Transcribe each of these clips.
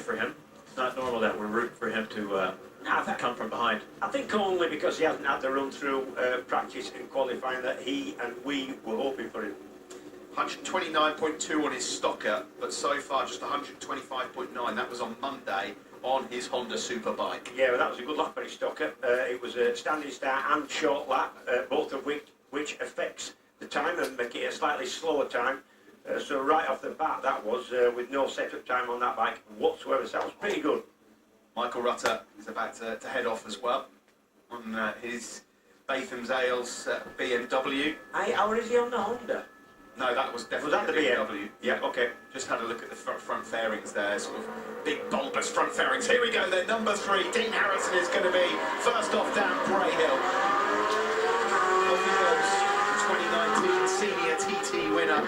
for him. It's not normal that we're rooting for him to come from behind. I think only because he hasn't had the run through practice and qualifying that he and we were hoping for him. 129.2 on his stocker, but so far just 125.9. That was on Monday on his Honda Superbike. Yeah, well, that was a good lap for his stocker. It was a standing start and short lap, both of which affects the time and make it a slightly slower time. So right off the bat, that was with no setup time on that bike whatsoever. So that was pretty good. Michael Rutter is about to head off as well on his Batham's Ales BMW. Hey, how is he on the Honda? No, that was definitely the BMW. Yeah, okay. Just had a look at the front fairings there, sort of big bulbous front fairings. Here we go then, number 3, Dean Harrison is going to be first off down Bray Hill. Off he goes, 2019 senior TT winner.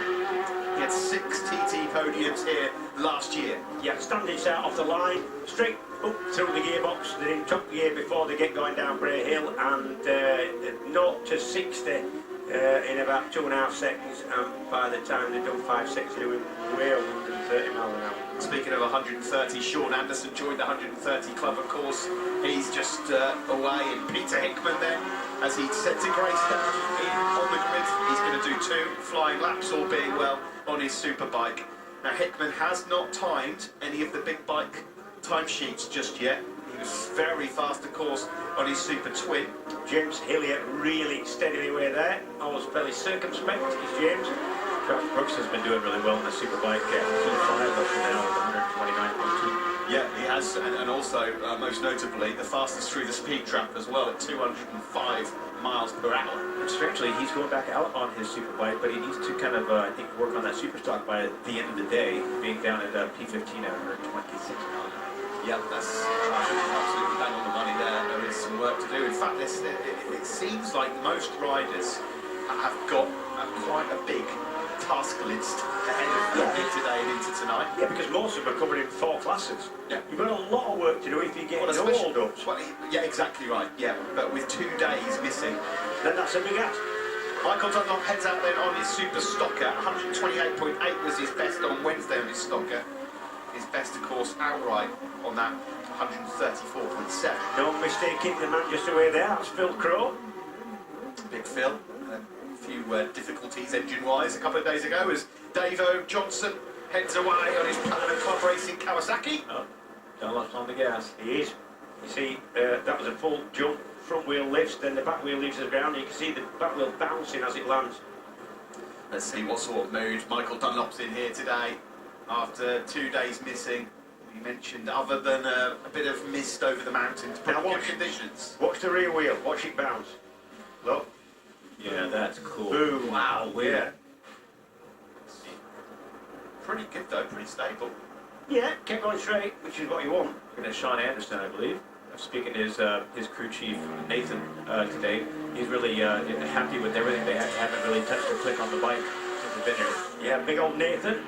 He had 6 TT podiums here last year. Yeah, standing start off the line, straight up through the gearbox. They're in top gear before they get going down Bray Hill, and 0 to 60 in about 2.5 seconds, and by the time they've done 5 6, they're doing way over 130 miles an hour. Speaking of 130, Sean Anderson joined the 130 club, of course. He's just away, and Peter Hickman then, as he set to grace down on the grid, he's going to do 2 flying laps, all being well, on his Superbike. Now Hickman has not timed any of the big bike timesheets just yet. He was very fast, of course, on his Super Twin. James Hillier really steadily away there. I was fairly circumspect, is James. Brooks has been doing really well on the Superbike. P5 up to now with 129.2. Yeah, he has, and also, most notably, the fastest through the speed trap as well at 205 miles per hour. And strangely, he's going back out on his Superbike, but he needs to kind of, I think, work on that Superstock by the end of the day, being down at P15 at 126 miles an hour. Yeah, that's absolutely bang on the money there. There is some work to do. In fact, it seems like most riders have got quite a big task list ahead of today and into tonight. Yeah, because most of them are covering 4 classes. Yeah. You've got a lot of work to do if you get hold up. Well, yeah, exactly right. Yeah, but with 2 days missing, then that's a big ask. Michael Dunlop heads out then on his Superstocker. 128.8 was his best on Wednesday on his Stocker. His best, of course, outright on that 134.7. No mistaking the man just away there. That's Phil Crow. Big Phil. A few difficulties engine-wise a couple of days ago as Davo Johnson heads away on his Platinum Club Racing Kawasaki. Oh, Dunlop's on the gas. He is. You see, that was a full jump. Front wheel lifts, then the back wheel leaves the ground. You can see the back wheel bouncing as it lands. Let's see what sort of mood Michael Dunlop's in here today after 2 days missing. We mentioned other than a bit of mist over the mountains, but good conditions. Watch the rear wheel, watch it bounce. Look. Yeah, that's cool. Boom. Wow, yeah. Pretty good though, pretty stable. Yeah, kept going straight, which is what you want. Looking at Sean Anderson, I believe. Speaking to his crew chief, Nathan, today, he's really happy with everything. They haven't really touched a click on the bike since they've been here. Yeah, big old Nathan.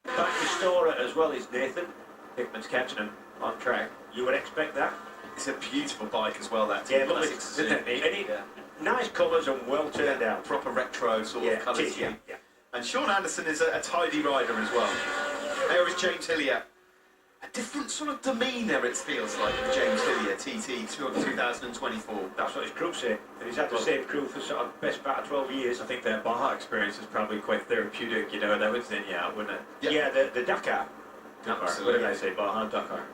Back restorer as well is Nathan. Hickman's catching him on track. You would expect that. It's a beautiful bike as well, that. Yeah, lovely. Isn't it? Yeah. Nice colours and well turned out. Proper retro sort of colours. Yeah. And Sean Anderson is a tidy rider as well. There is James Hillier. A different sort of demeanour, it feels like, with James Hillier, TT 2024. That's what his crew say. And he's had the same crew for sort of best part of 12 years. I think that Baja experience is probably quite therapeutic, you know, that would thin you out, wouldn't it? Yeah, the Dakar. Dakar. Absolutely. What did I say? Baja, Dakar.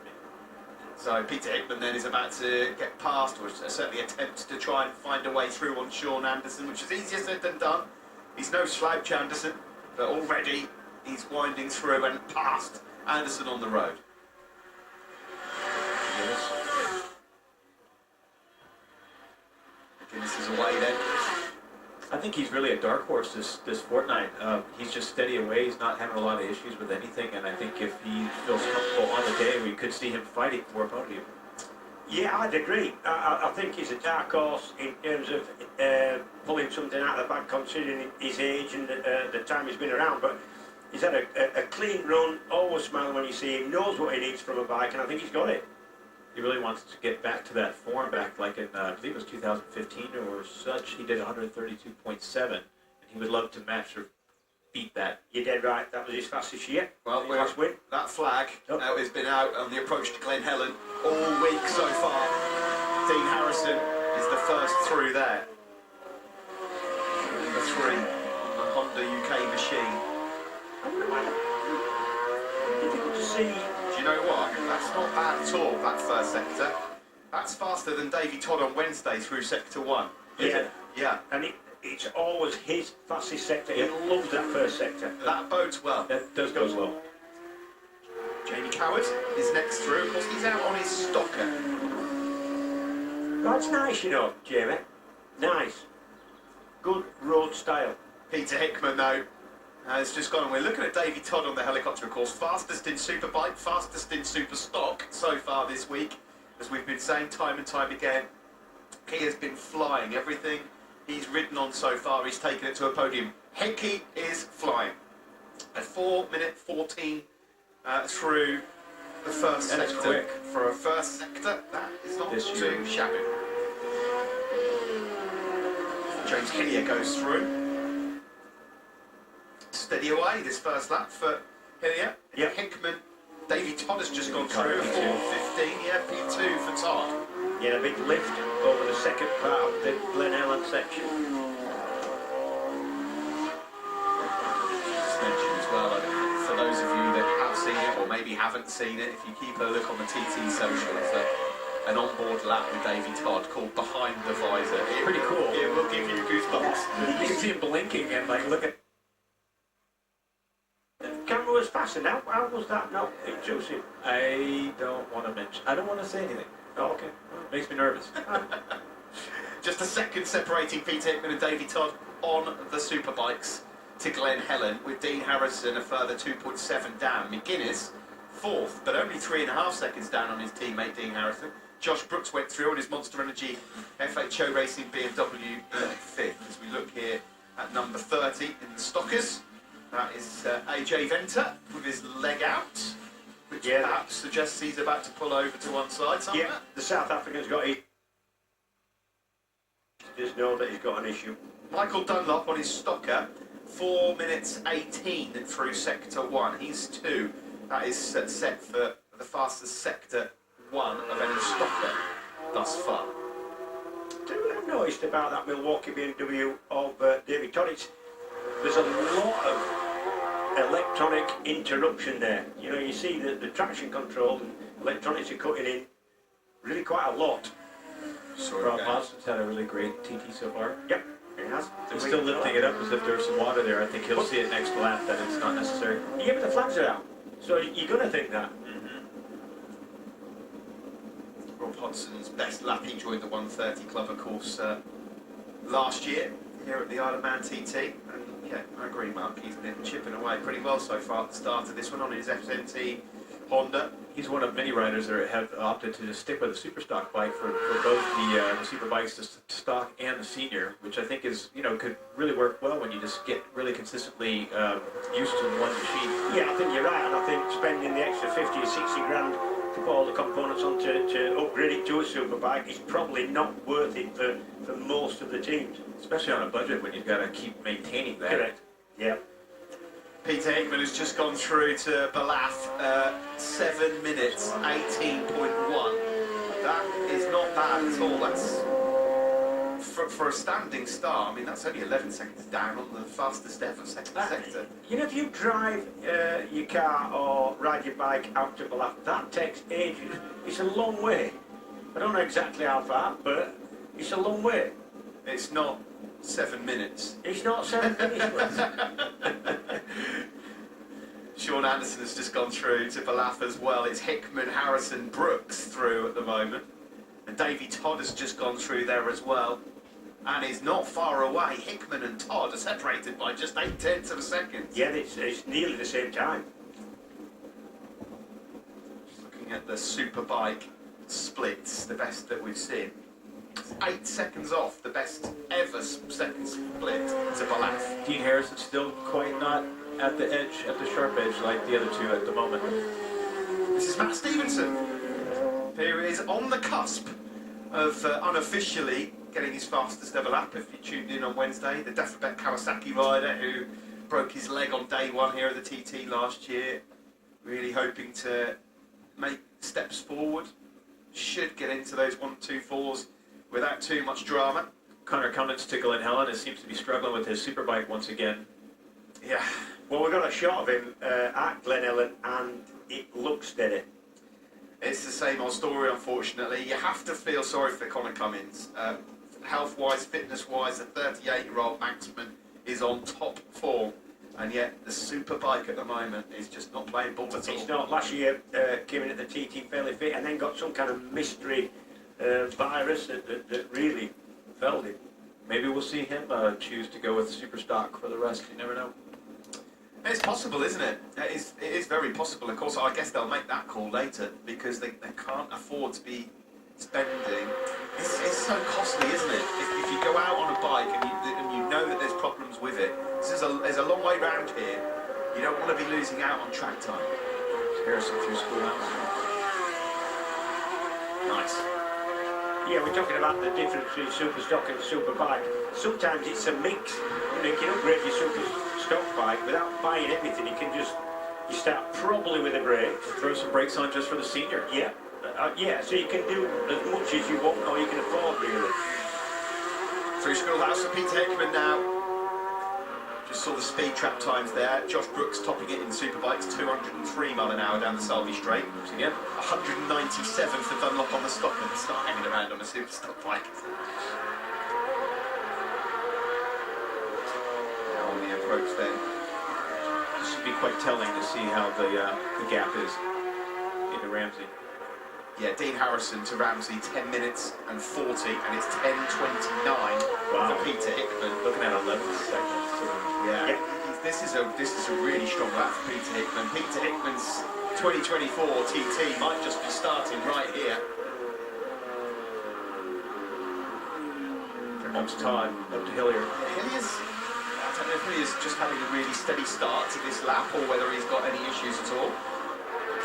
So Peter Hickman then is about to get past, or certainly attempt to try and find a way through on Sean Anderson, which is easier said than done. He's no slouch, Anderson, but already he's winding through and past Anderson on the road. Yes. Guinness is away then. I think he's really a dark horse this fortnight. He's just steady away. He's not having a lot of issues with anything, and I think if he feels comfortable on the day, we could see him fighting for a podium. Yeah, I'd agree. I think he's a dark horse in terms of pulling something out of the bag, considering his age and the time he's been around. But he's had a clean run, always smiling when you see him, knows what he needs from a bike, and I think he's got it. He really wants to get back to that form back like in, I believe it was 2015 or such. He did 132.7, and he would love to match beat that. You're dead right. That was his fastest year. Well, His last win. that flag Oh. has been out on the approach to Glen Helen all week so far. Dean Harrison is the first through there. Number 3 on the Honda UK machine. I don't know why. Difficult to see. Do you know what? That's not bad at all, that first sector. That's faster than Davey Todd on Wednesday through sector 1. Yeah. Yeah. And it's always his fastest sector. He loves that first sector. That bodes well. That does go well. Jamie Coward is next through. Of course, he's out on his stocker. That's nice, you know, Jamie. Nice. Good road style. Peter Hickman, though, has just gone. We're looking at Davey Todd on the helicopter, of course. Fastest in Superbike, fastest in Superstock so far this week. As we've been saying time and time again, he has been flying. Everything he's ridden on so far, he's taken it to a podium. Hickey is flying. At 4:14 through the first That is sector. quick. For a first sector, that is not This too year. shabby. James Hillier goes through. Steady away this first lap for Hillier. Yep. Hickman. Davey Todd has just gone Todd, through. P2. 4:15, yeah, P2 for Todd. Yeah, a big lift over the second part of the Glen Helen section. Just mention as well, for those of you that have seen it or maybe haven't seen it, if you keep a look on the TT socials, an onboard lap with Davey Todd called Behind the Visor. Pretty cool. It will give you goosebumps. You can see him blinking and like look at. The camera was faster now. How was that not intrusive? I don't want to mention. I don't want to say anything. Oh, okay. Makes me nervous. Just a second separating Peter Hickman and Davey Todd on the Superbikes to Glen Helen, with Dean Harrison a further 2.7 down. McGuinness 4th, but only 3.5 seconds down on his teammate Dean Harrison. Josh Brooks went through on his Monster Energy FHO Racing BMW 5th. As we look here at number 30 in the Stockers, that is AJ Venter with his leg out, which perhaps suggests he's about to pull over to one side somewhere. Yeah, the South African's got it. Just know that he's got an issue. Michael Dunlop on his stocker, 4:18 through sector 1. He's 2. That is set for the fastest sector 1 of any stocker thus far. I've noticed about that Milwaukee BMW of David Todd. There's a lot of electronic interruption there. You know, you see the traction control and electronics are cutting in really quite a lot. Rob Boston's had a really great TT so far. Yep, it has. They're still lifting it up as if there's some water there. I think he'll see it next lap that it's not necessary. Yeah, but the flags are out. So you're going to think that. Rob Hodgson's best lap. He joined the 130 Club, of course, last year here at the Isle of Man TT. And yeah, I agree, Mark. He's been chipping away pretty well so far at the start of this one on his FNT Honda. He's one of many riders that have opted to just stick with a Superstock bike for both the Superbikes, the stock and the senior, which I think is, you know, could really work well when you just get really consistently used to one machine. Yeah, I think you're right, and I think spending the extra 50 or 60 grand to put all the components on to upgrade it to a Superbike is probably not worth it for most of the teams. Especially on a budget when you've got to keep maintaining that. Correct. Yeah. Peter Hickman has just gone through to Balaf, 7 minutes, 18.1. That is not bad at all. That's, for a standing start, I mean, that's only 11 seconds down on the fastest ever second sector. You know, if you drive your car or ride your bike out to Balaf, that takes ages. It's a long way. I don't know exactly how far, but it's a long way. It's not 7 minutes. It's not 7 minutes. Sean Anderson has just gone through to Balaf as well. It's Hickman, Harrison, Brooks through at the moment. And Davey Todd has just gone through there as well. And is not far away. Hickman and Todd are separated by just 0.8 of a second. Yeah, it's nearly the same time. Just looking at the Superbike splits, the best that we've seen. 8 seconds off the best ever second split to Balaf. Dean Harrison's still quite not at the edge, at the sharp edge like the other two at the moment. This is Matt Stevenson, who is on the cusp of unofficially getting his fastest ever lap. If you tuned in on Wednesday, the Defabet Kawasaki rider who broke his leg on day one here at the TT last year. Really hoping to make steps forward. Should get into those 1-2-4s without too much drama. Connor Cummins to Glen Helen seems to be struggling with his Superbike once again. Yeah. Well, we got a shot of him at Glen Helen, and it looks steady. It's the same old story, unfortunately. You have to feel sorry for Connor Cummins. Health-wise, fitness-wise, the 38-year-old Manxman is on top form, and yet the Superbike at the moment is just not playing ball at all. It's not. Last year came in at the TT fairly fit, and then got some kind of mystery virus that really felled him. Maybe we'll see him choose to go with Superstock for the rest. You never know. It's possible, isn't it? It is very possible. Of course, I guess they'll make that call later because they can't afford to be spending. It's so costly, isn't it? If you go out on a bike and you know that there's problems with it, there's a long way round here. You don't want to be losing out on track time. Harrison through schoolhouse. Nice. Yeah, we're talking about the difference between Superstock and Superbike. Sometimes it's a mix. You can upgrade your Superstock bike without buying everything. You start probably with the brakes. Throw some brakes on just for the senior. Yeah. Yeah, so you can do as much as you want or you can afford, really. Through schoolhouse for Peter Hickman now. Just saw the speed trap times there. Josh Brooks topping it in Superbikes, 203 mile an hour down the Selby Straight. Once again, 197 for Dunlop on the stock, and it's not hanging around on a Superstock bike. Now on the approach then. this would be quite telling to see how the gap is into Ramsey. Yeah, Dean Harrison to Ramsey, 10 minutes and 40, and it's 10:29 Wow. for Peter Hickman. Looking at 11 seconds. Yeah, this is a really strong lap for Peter Hickman. Peter Hickman's 2024 TT might just be starting right here. Here comes Todd up to Hillier. Hillier's, I don't know if Hillier's just having a really steady start to this lap or whether he's got any issues at all.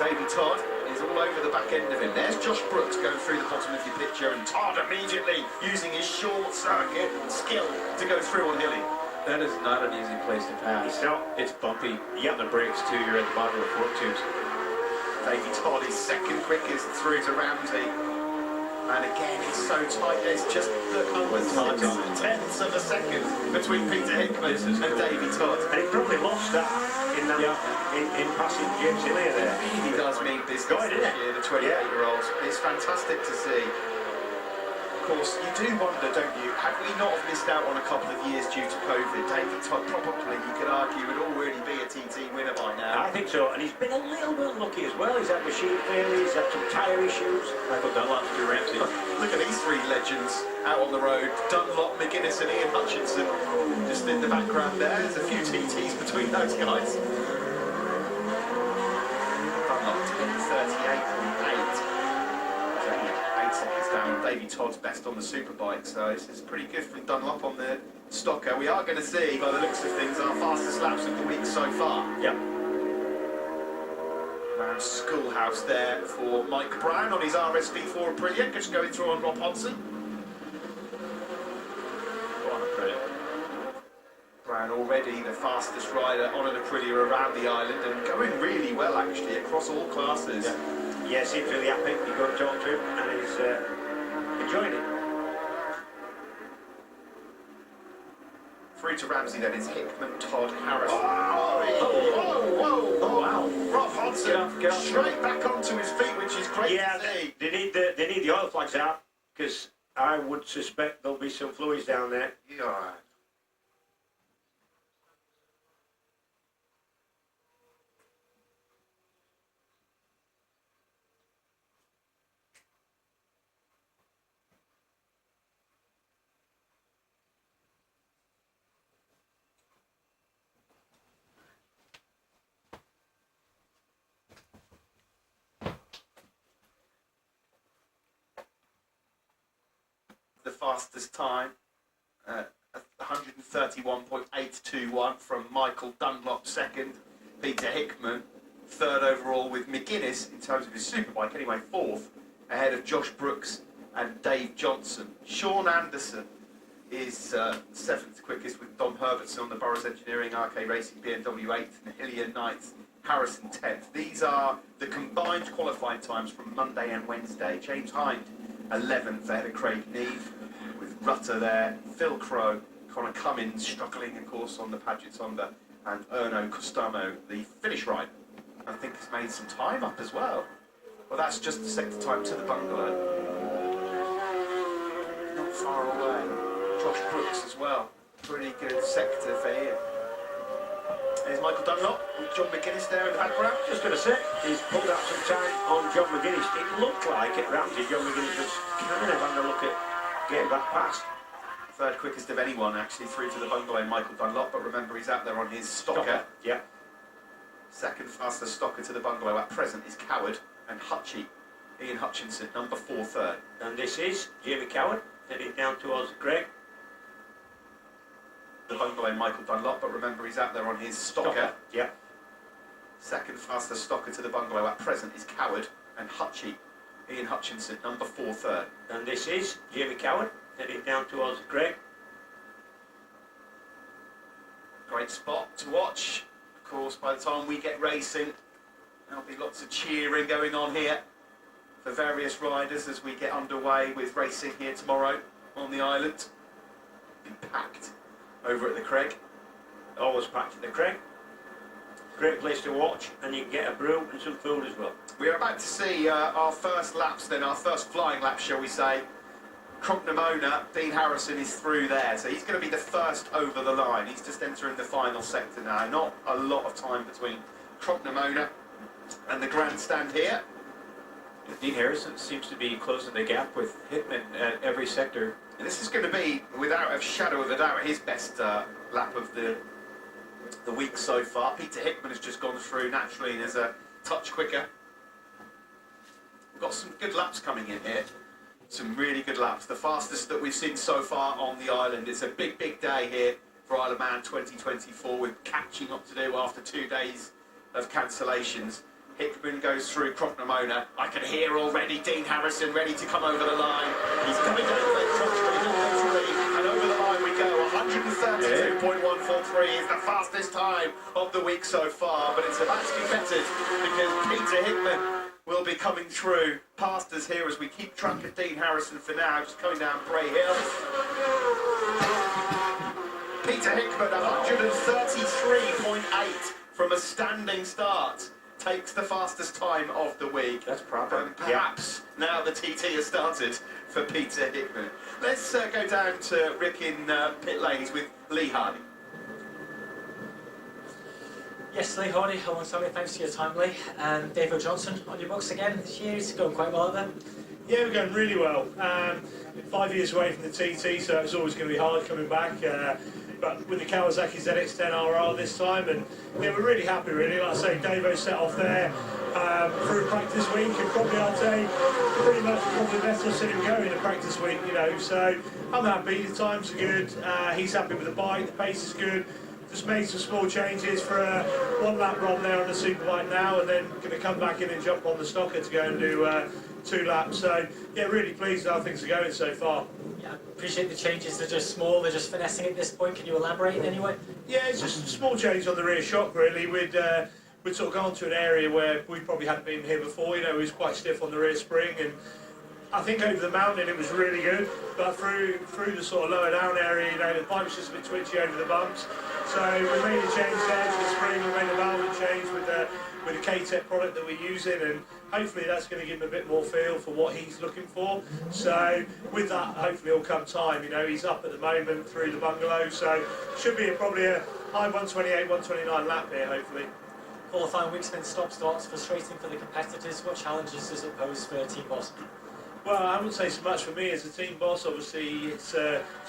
Davey Todd is all over the back end of him. There's Josh Brooks going through the bottom of your picture, and Todd immediately using his short circuit skill to go through on Hillier. That is not an easy place to pass. It's not. It's bumpy. Yeah, the brakes too. You're at the bottom of the fork tubes. Davey Todd is second quickest through to Ramsey. And again, it's so tight. There's just the tenths of a second between Peter Hickman and Davey Todd. And he probably lost that in that in passing James Hillier there. He does mean business Going, this isn't it? year, the 28-year-olds. It's fantastic to see. Of course, you do wonder, don't you, had we not have missed out on a couple of years due to COVID, Davey Todd probably, you could argue, would already be a TT winner by now. I think so, and he's been a little bit lucky as well. He's had machine failures, he's had some tyre issues. Michael Dunlop to Ramsey. Look at these three legends out on the road. Dunlop, McGuinness and Ian Hutchinson just in the background there. There's a few TTs between those guys. Dunlop 10:38.8. 8 seconds down. Davey Todd's best on the Superbike, so it's pretty good from Dunlop on the Stocker. We are going to see, by the looks of things, our fastest laps of the week so far. Yep. Around Schoolhouse there for Mike Brown on his RSV4 Aprilia, just going through on Rob Hodson. Go on, credit. Brown already the fastest rider on an Aprilia around the island and going really well actually across all classes. Yeah, seems really happy. You go and talk to him, and he's enjoying it. Through to Ramsey then, it's Hickman, Todd, Harrison. Oh, wow. Rob Hodson Get off. straight back onto his feet, which is great Yeah, to see. they need the oil flags out, because I would suspect there'll be some fluids down there. Yeah. The fastest time, 131.821 from Michael Dunlop second, Peter Hickman third overall with McGuinness in terms of his Superbike, anyway fourth, ahead of Josh Brooks and Dave Johnson. Sean Anderson is 7th quickest with Dom Herbertson on the Burrows Engineering, RK Racing, BMW 8th, and Hillier 9th, Harrison 10th. These are the combined qualifying times from Monday and Wednesday. James Hind 11th ahead of Craig Neve, with Rutter there, Phil Crow, Connor Cummins struggling, of course, on the Paget Honda, and Erno Costano, the finish ride. I think has made some time up as well. Well, that's just the sector time to the bungalow. Not far away. Josh Brooks as well. Pretty good sector for him. There's Michael Dunlop with John McGuinness there in the background. Just going to say, he's pulled out some time on John McGuinness. It looked like at Ramsey, John McGuinness was kind of having a look at getting back past. Third quickest of anyone actually through to the bungalow, Michael Dunlop, but remember he's out there on his stocker. Yeah. Second fastest stocker to the bungalow at present is Coward and Ian Hutchinson, number 4 third. And this is Jamie Coward heading down towards Greg. The bungalow, Michael Dunlop, but remember he's out there on his stocker. Yeah. Second fastest stocker to the bungalow at present is Coward and Ian Hutchinson, number 4 third. And this is Jamie Coward heading down towards Greg. Great spot to watch. Of course, by the time we get racing, there'll be lots of cheering going on here for various riders as we get underway with racing here tomorrow on the island. Be packed over at the Craig. Always packed at the Craig. Great place to watch, and you can get a brew and some food as well. We're about to see our first laps then, our first flying lap, shall we say. Crocknamona, Dean Harrison is through there, so he's going to be the first over the line. He's just entering the final sector now. Not a lot of time between Crocknamona and the grandstand here. Dean Harrison seems to be closing the gap with Hickman at every sector. And this is going to be, without a shadow of a doubt, his best lap of the week so far. Peter Hickman has just gone through naturally and is a touch quicker. We've got some good laps coming in here. Some really good laps. The fastest that we've seen so far on the island. It's a big, big day here for Isle of Man 2024 with catching up to do after 2 days of cancellations. Hickman goes through Crocknamona. I can hear already Dean Harrison ready to come over the line. He's coming down the front straight number 3, and over the line we go. 132.143 is the fastest time of the week so far, but it's about to be bettered because Peter Hickman will be coming through past us here as we keep track of Dean Harrison for now, just coming down Bray Hill. Peter Hickman, 133.8 from a standing start. Takes the fastest time of the week. That's proper. And perhaps now the TT has started for Peter Hickman. Let's go down to Rick in pit lanes with Lee Hardy. Yes, Lee Hardy, alongside me. Thanks for your time, Lee. And Dave Johnson on your books again this year. It's going quite well then. Yeah, we're going really well. 5 years away from the TT, so it's always going to be hard coming back. But with the Kawasaki ZX-10RR this time, and yeah, we're really happy, really. Like I say, Davo set off there through practice week, and probably I'd say pretty much probably best I've seen him go in the practice week, you know. So I'm happy. The times are good. He's happy with the bike. The pace is good. Just made some small changes for a 1 lap run there on the Superbike now, and then going to come back in and jump on the Stocker to go and do 2 laps. So yeah, really pleased how things are going so far. Yeah, appreciate the changes. They're just small. They're just finessing at this point. Can you elaborate in any way? Yeah, it's just a small change on the rear shock really. We'd sort of gone to an area where we probably hadn't been here before. You know, it was quite stiff on the rear spring, and I think over the mountain it was really good, but through the sort of lower down area, you know, the pipe was just a bit twitchy over the bumps. So we made a change there to the spring. We made a valve change with the K-Tech product that we're using, and hopefully that's going to give him a bit more feel for what he's looking for. So with that, hopefully it'll come time. You know, he's up at the moment through the bungalow, so should be probably a high 128, 129 lap here, hopefully. Qualifying week's been stop-starts, frustrating for the competitors. What challenges does it pose for Team Boss? Well, I wouldn't say so much for me as a team boss. Obviously, it's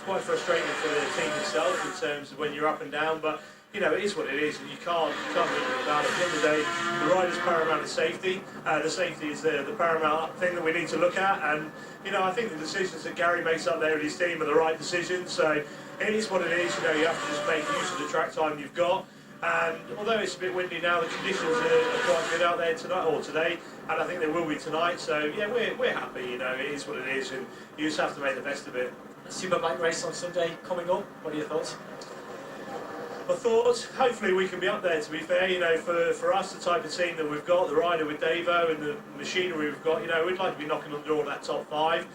quite frustrating for the team itself in terms of when you're up and down. But you know, it is what it is, and you can't do anything about it. At the end of the day, the rider's paramount is safety. The safety is the paramount thing that we need to look at. And you know, I think the decisions that Gary makes up there with his team are the right decisions. So it is what it is. You know, you have to just make use of the track time you've got. And although it's a bit windy now, the conditions are quite good out there tonight or today, and I think they will be tonight. So yeah, we're happy. You know, it is what it is, and you just have to make the best of it. Superbike race on Sunday coming up. What are your thoughts? My thoughts, hopefully we can be up there, to be fair. You know, for us, the type of team that we've got, the rider with Davo and the machinery we've got, you know, we'd like to be knocking on the door of that top 5.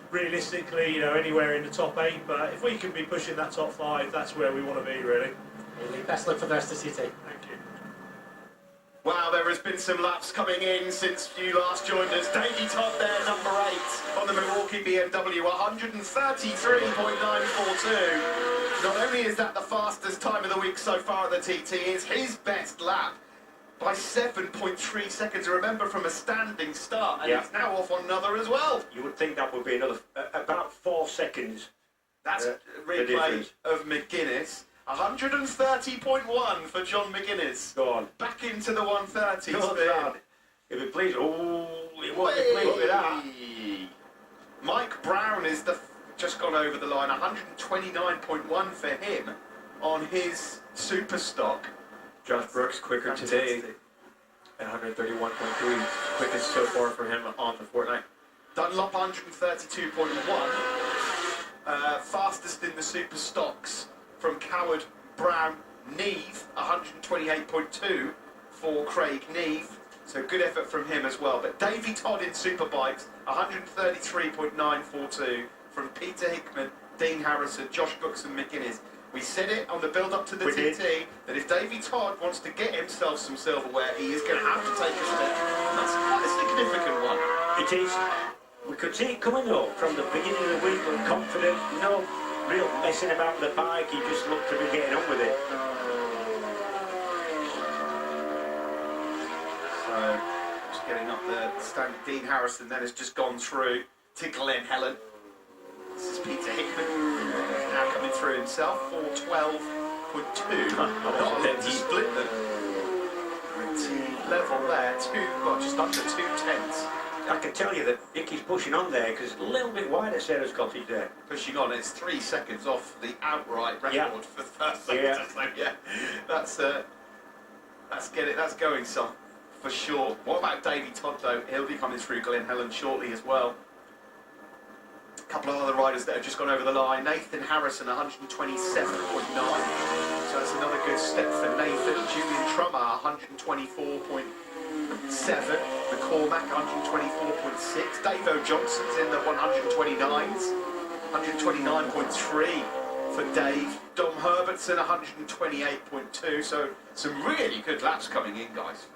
Realistically, you know, anywhere in the top 8, but if we can be pushing that top 5, that's where we want to be, really. Really, best luck for the rest of the CT. Thank you. Wow, there has been some laps coming in since you last joined us. Davey Todd there, number 8 on the Milwaukee BMW, 133.942. Not only is that the fastest time of the week so far at the TT, it's his best lap by 7.3 seconds. Remember, from a standing start, and it's now off on another as well. You would think that would be another about 4 seconds. That's a replay of McGuinness. 130.1 for John McGuinness. Go on. Back into the 130s. Go on, lad. If it please, it won't be pleased with that. Mike Brown is just gone over the line. 129.1 for him on his Superstock. Josh Brooks quicker today at 131.3, quickest so far for him on the fortnight. Dunlop 132.1, fastest in the Superstocks from Coward, Brown, Neve 128.2 for Craig Neve. So good effort from him as well. But Davey Todd in Superbikes 133.942 from Peter Hickman, Dean Harrison, Josh Brooks and McGuinness. We said it on the build-up to the TT that if Davey Todd wants to get himself some silverware, he is going to have to take a step. That's quite a significant one. It is. We could see it coming up from the beginning of the week, but confident, no real messing about the bike, he just looked to be getting on with it. So, just getting up the stand. Dean Harrison then has just gone through to Glen Helen. This is Peter Hickman. Now coming through himself, 412.2. Not a lot to split them. Pretty level there, just under 2 tenths. I can tell you that Nicky's pushing on there because it's a little bit wide at Sarah's Cottage there. Pushing on, it's 3 seconds off the outright record for the first second. So that's going some for sure. What about Davey Todd though? He'll be coming through Glen Helen shortly as well. A couple of other riders that have just gone over the line. Nathan Harrison, 127.9. So that's another good step for Nathan. Julian Trummer, 124.7. McCormack, 124.6. Davo Johnson's in the 129s. 129.3 for Dave. Dom Herbertson, 128.2. So some really good laps coming in, guys.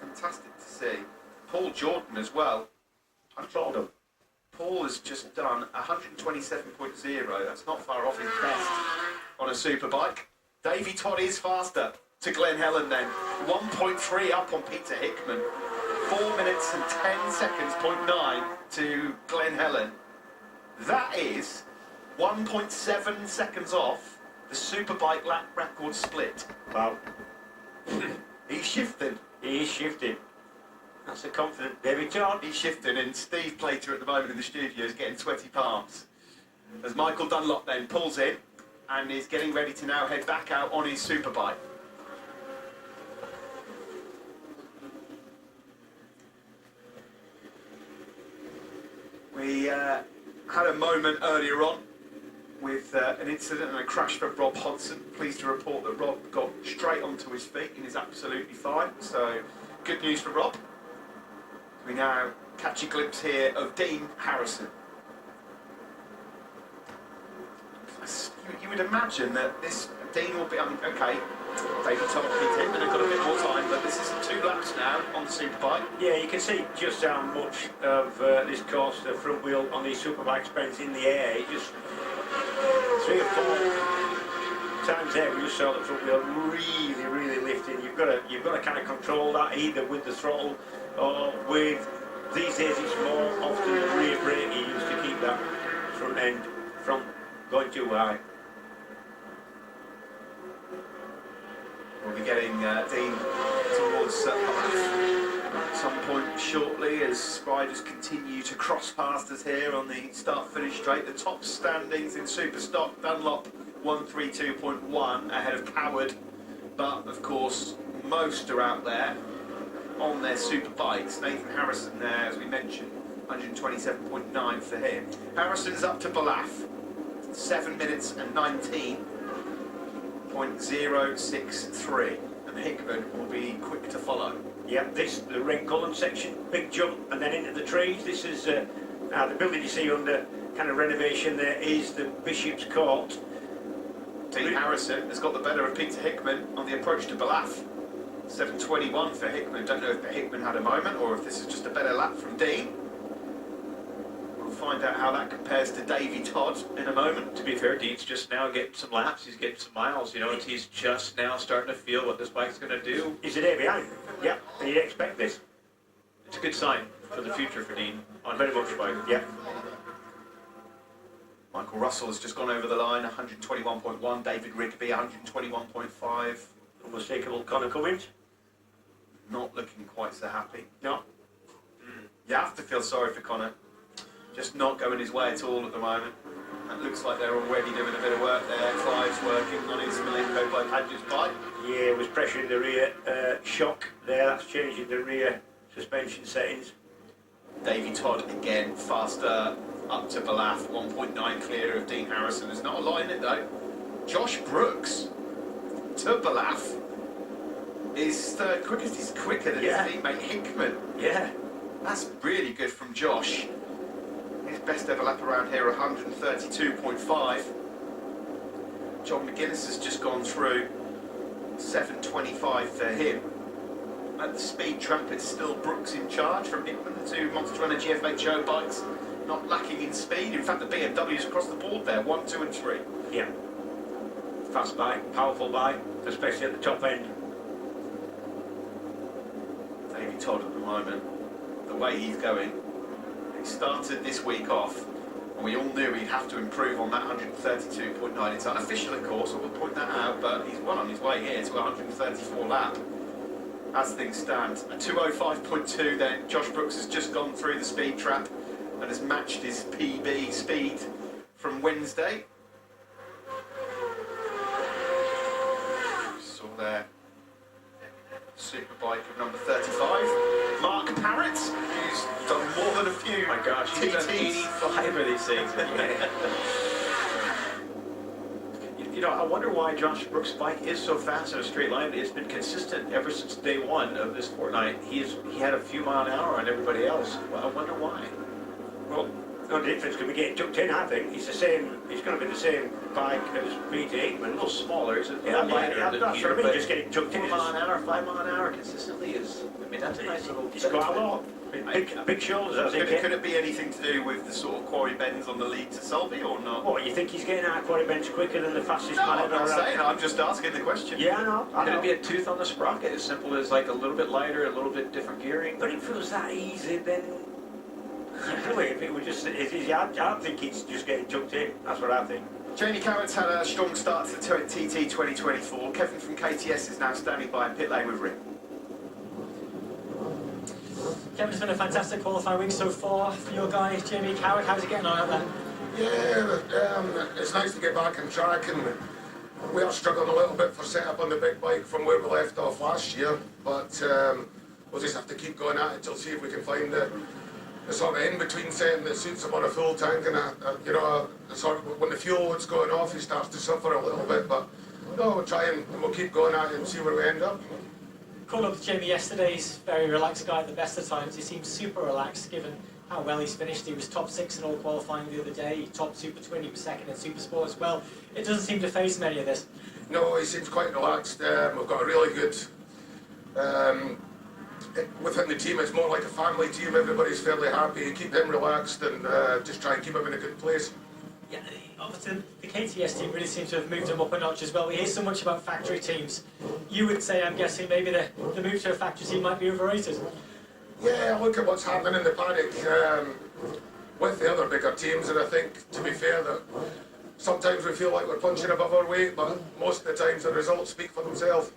Fantastic to see. Paul Jordan as well. Paul has just done 127.0. That's not far off his best on a Superbike. Davey Todd is faster to Glen Helen then. 1.3 up on Peter Hickman. 4 minutes and 10 seconds, 0.9 to Glen Helen. That is 1.7 seconds off the Superbike lap record split. Wow. He's shifting. He is shifting. That's a confident Davey Todd. He's shifting, and Steve Plater at the moment in the studio is getting sweaty palms. As Michael Dunlop then pulls in and is getting ready to now head back out on his Superbike. We had a moment earlier on with an incident and a crash for Rob Hodson. Pleased to report that Rob got straight onto his feet and is absolutely fine. So good news for Rob. We now catch a glimpse here of Dean Harrison. You would imagine that this Dean will be, okay, David Todd, Peter Hickman have got a bit more time, but this is 2 laps now on the Superbike. Yeah, you can see just how much of this course the front wheel on these Superbike spends in the air. It just 3 or 4 times there we just saw the front wheel really lifting. You've got to kind of control that either with the throttle or with, these days it's more often the rear brake you use to keep that front end from going too high. We'll be getting Dean towards at some point shortly as riders continue to cross past us here on the start-finish straight. The top standings in Superstock, Dunlop 132.1 ahead of Coward, but of course most are out there on their Superbikes. Nathan Harrison there, as we mentioned, 127.9 for him. Harrison's up to Balaf, 7 minutes and 19.063, and Hickman will be quick to follow. Yep, this the Red Cullen section, big jump, and then into the trees. This is now the building you see under kind of renovation. There is the Bishop's Court. Dean Harrison has got the better of Peter Hickman on the approach to Balaf. 7.21 for Hickman. Don't know if Hickman had a moment or if this is just a better lap from Dean. We'll find out how that compares to Davey Todd in a moment. To be fair, Dean's just now getting some laps. He's getting some miles. You know, and he's just now starting to feel what this bike's going to do. He's a day behind. Yeah, and you'd expect this. It's a good sign for the future for Dean on very much bike. Yeah. Michael Russell has just gone over the line, 121.1. David Rigby, 121.5. Unmistakable Connor Cummins. Not looking quite so happy. No. You have to feel sorry for Connor. Just not going his way at all at the moment. It looks like they're already doing a bit of work there. Clive's working on his Malenko by Padgett's bike. Yeah, it was pressuring the rear shock there. That's changing the rear suspension settings. Davey Todd again faster up to Balaf, 1.9 clear of Dean Harrison. There's not a lot in it though. Josh Brooks to Balaf is third quickest. He's quicker than his teammate Hickman. Yeah. That's really good from Josh. His best ever lap around here, 132.5. John McGuinness has just gone through, 7.25 for him. At the speed trap, it's still Brooks in charge from Hickman. The two Monster Energy FHO bikes not lacking in speed. In fact, the BMWs across the board there, 1, 2 and 3. Yeah. Fast bike, powerful bike, especially at the top end. Davey Todd at the moment, the way he's going, he started this week off, and we all knew he'd have to improve on that 132.9. It's unofficial, of course, I will point that out, but he's well on his way here to 134 lap. As things stand, a 205.2 then. Josh Brooks has just gone through the speed trap and has matched his PB speed from Wednesday. Saw there, Superbike of number 35, Mark Parrott, who's done more than a few. Oh my gosh, he's done TTs. 85 of these things. You know, I wonder why Josh Brooks' bike is so fast in a straight line. It's been consistent ever since day one of this fortnight. He had a few mile an hour on everybody else. Well, I wonder why. Well, no difference can be getting tucked in, I think. It's the same, it's going to be the same bike as Peter Hickman. A little smaller, isn't it? Yeah, Lighter yeah, than that's Peter, what I mean, but just getting tucked in. 4 mile an hour, 5 mile an hour consistently is, I mean, that's a nice little... It's quite a lot. Big shoulders, I think. Could it be anything to do with the sort of quarry bends on the lead to Selby or not? What, you think he's getting out of quarry bench quicker than the fastest No, man I'm ever not around? saying, I'm just asking the question. Yeah, I know. Could it be a tooth on the sprocket, as simple as like a little bit lighter, a little bit different gearing? But if it was that easy, then really, if it was just as easy, I don't think it's just getting tucked in. That's what I think. Jamie Carrott's had a strong start to the TT 2024. Kevin from KTS is now standing by in pit lane with Rick. Kevin, it's been a fantastic qualifying week so far for your guy, Jamie Carrott. How's it getting on out there? Yeah, it's nice to get back on track, and we are struggling a little bit for setup on the big bike from where we left off last year, but we'll just have to keep going at it till see if we can find the sort of in-between setting that suits him on a full tank, and you know, sort of when the fuel load's going off, he starts to suffer a little bit, but no, we'll try and we'll keep going at it and see where we end up. Caught up with Jamie yesterday. He's a very relaxed guy at the best of times. He seems super relaxed given how well he's finished. He was top 6 in all qualifying the other day. He topped Super Twin. He was second in Super Sport as well. It doesn't seem to phase him any of this. No, he seems quite relaxed. We've got a really good within the team. It's more like a family team. Everybody's fairly happy. You keep him relaxed and just try and keep him in a good place. Yeah, obviously the KTS team really seems to have moved him up a notch as well. We hear so much about factory teams. You would say, I'm guessing, maybe the move to a factory team might be overrated. Yeah, look at what's happening in the paddock with the other bigger teams, and I think, to be fair, that sometimes we feel like we're punching above our weight, but most of the times the results speak for themselves.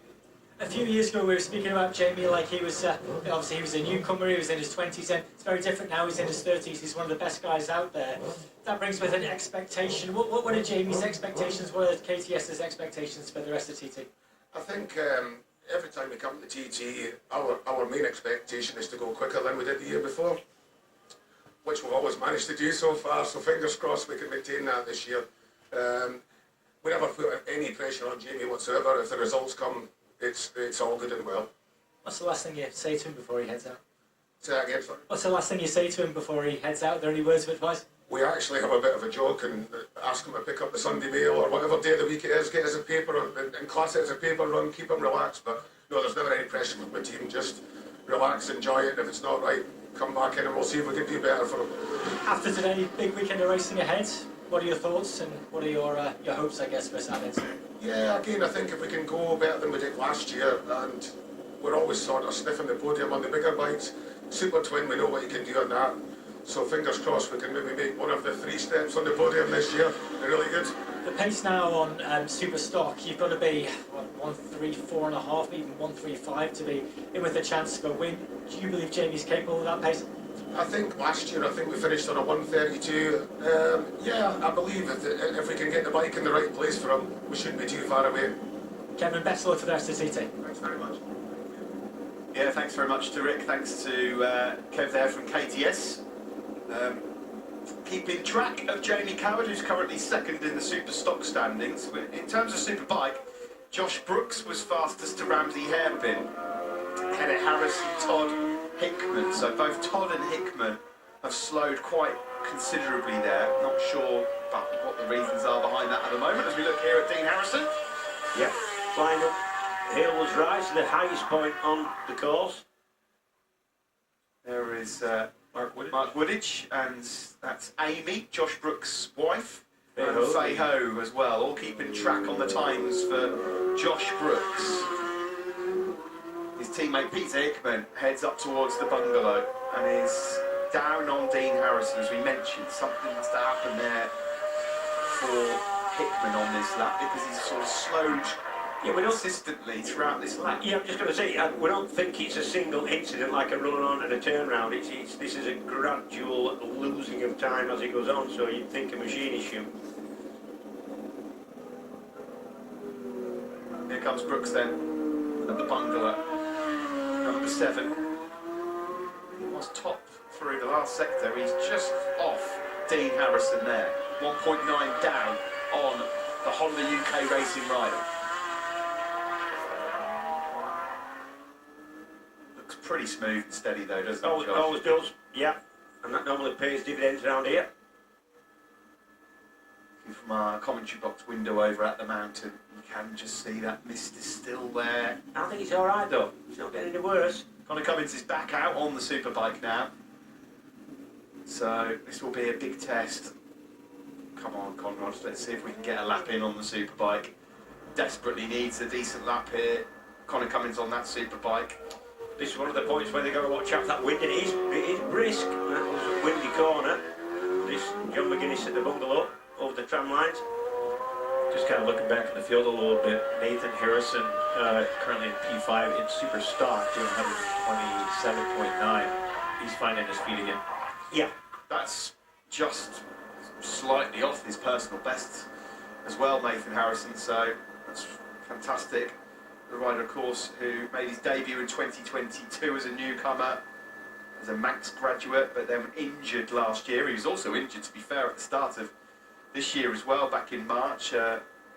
A few years ago we were speaking about Jamie like he was, obviously he was a newcomer, he was in his 20s, and it's very different now, he's in his 30s, he's one of the best guys out there. That brings with an expectation. What are Jamie's expectations, what are KTS's expectations for the rest of TT? I think every time we come to TT, our main expectation is to go quicker than we did the year before. which we've always managed to do so far, so fingers crossed we can maintain that this year. We never put any pressure on Jamie whatsoever. If the results come, it's all good and well. What's the last thing you say to him before he heads out? Say that again, sorry. What's the last thing you say to him before he heads out? Are there any words of advice? We actually have a bit of a joke and ask him to pick up the Sunday Mail or whatever day of the week it is, get us a paper and class it as a paper run, keep him relaxed. But no, there's never any pressure from the team. Just relax, enjoy it. If it's not right, come back in and we'll see if we can do better for him. After today, big weekend of racing ahead. What are your thoughts and what are your hopes, I guess, for Saturday? Yeah, again, I think if we can go better than we did last year, and we're always sort of sniffing the podium on the bigger bikes. Super Twin, we know what you can do on that. So fingers crossed we can maybe make one of the 3 steps on the podium this year. They're really good. The pace now on Superstock, you've got to be 1:34.5, even 1:35 to be in with a chance of a win. Do you believe Jamie's capable of that pace? I think last year, we finished on a 1:32. Yeah, I believe if we can get the bike in the right place for him, we shouldn't be too far away. Kevin, best of luck for the rest of the TT. Thanks very much. Yeah, thanks very much to Rick. Thanks to Kev there from KTS. Keeping track of Jamie Coward, who's currently second in the Superstock standings. In terms of Superbike, Josh Brooks was fastest to Ramsey hairpin. Ahead of Harrison, Todd, Hickman. So both Todd and Hickman have slowed quite considerably there. Not sure about what the reasons are behind that at the moment as we look here at Dean Harrison. Yep, flying up Hill's Rise, the highest point on the course. There is Mark Woodidge, and that's Amy, Josh Brooks' wife, and FHO as well, all keeping track on the times for Josh Brooks. His teammate Peter Hickman heads up towards the bungalow and is down on Dean Harrison, as we mentioned. Something must have happened there for Hickman on this lap because he's sort of slowed consistently throughout this lap. Yeah, I'm just going to say, we don't think it's a single incident like a run on and a turnaround. This is a gradual losing of time as it goes on, so you'd think a machine issue. Here comes Brooks then, at the bungalow. Number 7. He was top through the last sector. He's just off Dean Harrison there. 1.9 down on the Honda UK Racing rider. Looks pretty smooth and steady though, doesn't it, Josh? Always does, yeah. And that normally pays dividends around here. From our commentary box window over at the mountain, you can just see that mist is still there. I think it's alright though. It's not getting any worse. Connor Cummins is back out on the Superbike now. So this will be a big test. Come on, Conrad, let's see if we can get a lap in on the Superbike. Desperately needs a decent lap here. Connor Cummins on that Superbike. This is one of the points where they've got to watch out that wind. It is brisk. That was a windy corner. This John McGuinness at the bungalow over the tram lines. Just kind of looking back in the field a little bit, Nathan Harrison, currently in P5 in Superstock, doing 127.9. He's finding his feet again. Yeah. That's just slightly off his personal best as well, Nathan Harrison, so that's fantastic. The rider, of course, who made his debut in 2022 as a newcomer, as a Manx graduate, but then injured last year. He was also injured, to be fair, at the start of this year as well, back in March,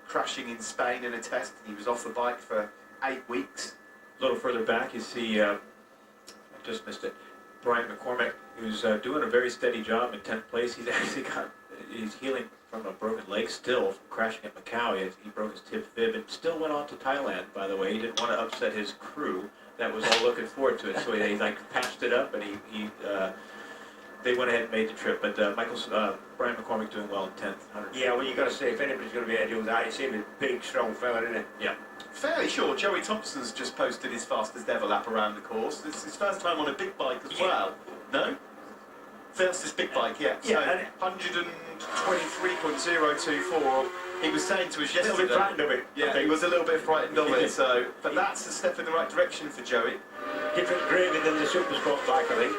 crashing in Spain in a test. He was off the bike for 8 weeks. A little further back, you see, I just missed it, Brian McCormick, who's doing a very steady job in 10th place. He's actually he's healing from a broken leg still from crashing at Macau. He broke his tib fib and still went on to Thailand, by the way. He didn't want to upset his crew that was all looking forward to it. So he patched it up and they went ahead and made the trip. But Brian McCormick doing well in 10th. Yeah, well, you've got to say, if anybody's going to be able to do that, it's him, a big, strong fella, isn't it? Yeah. Fairly sure Joey Thompson's just posted his fastest ever lap around the course. It's his first time on a big bike as well. No? Fastest big bike, yeah. So 123.024. He was saying to us yesterday. A little bit frightened of it. Yeah, he was a little bit frightened of it. So, but that's a step in the right direction for Joey. Different gravy than the Supersport bike, I think.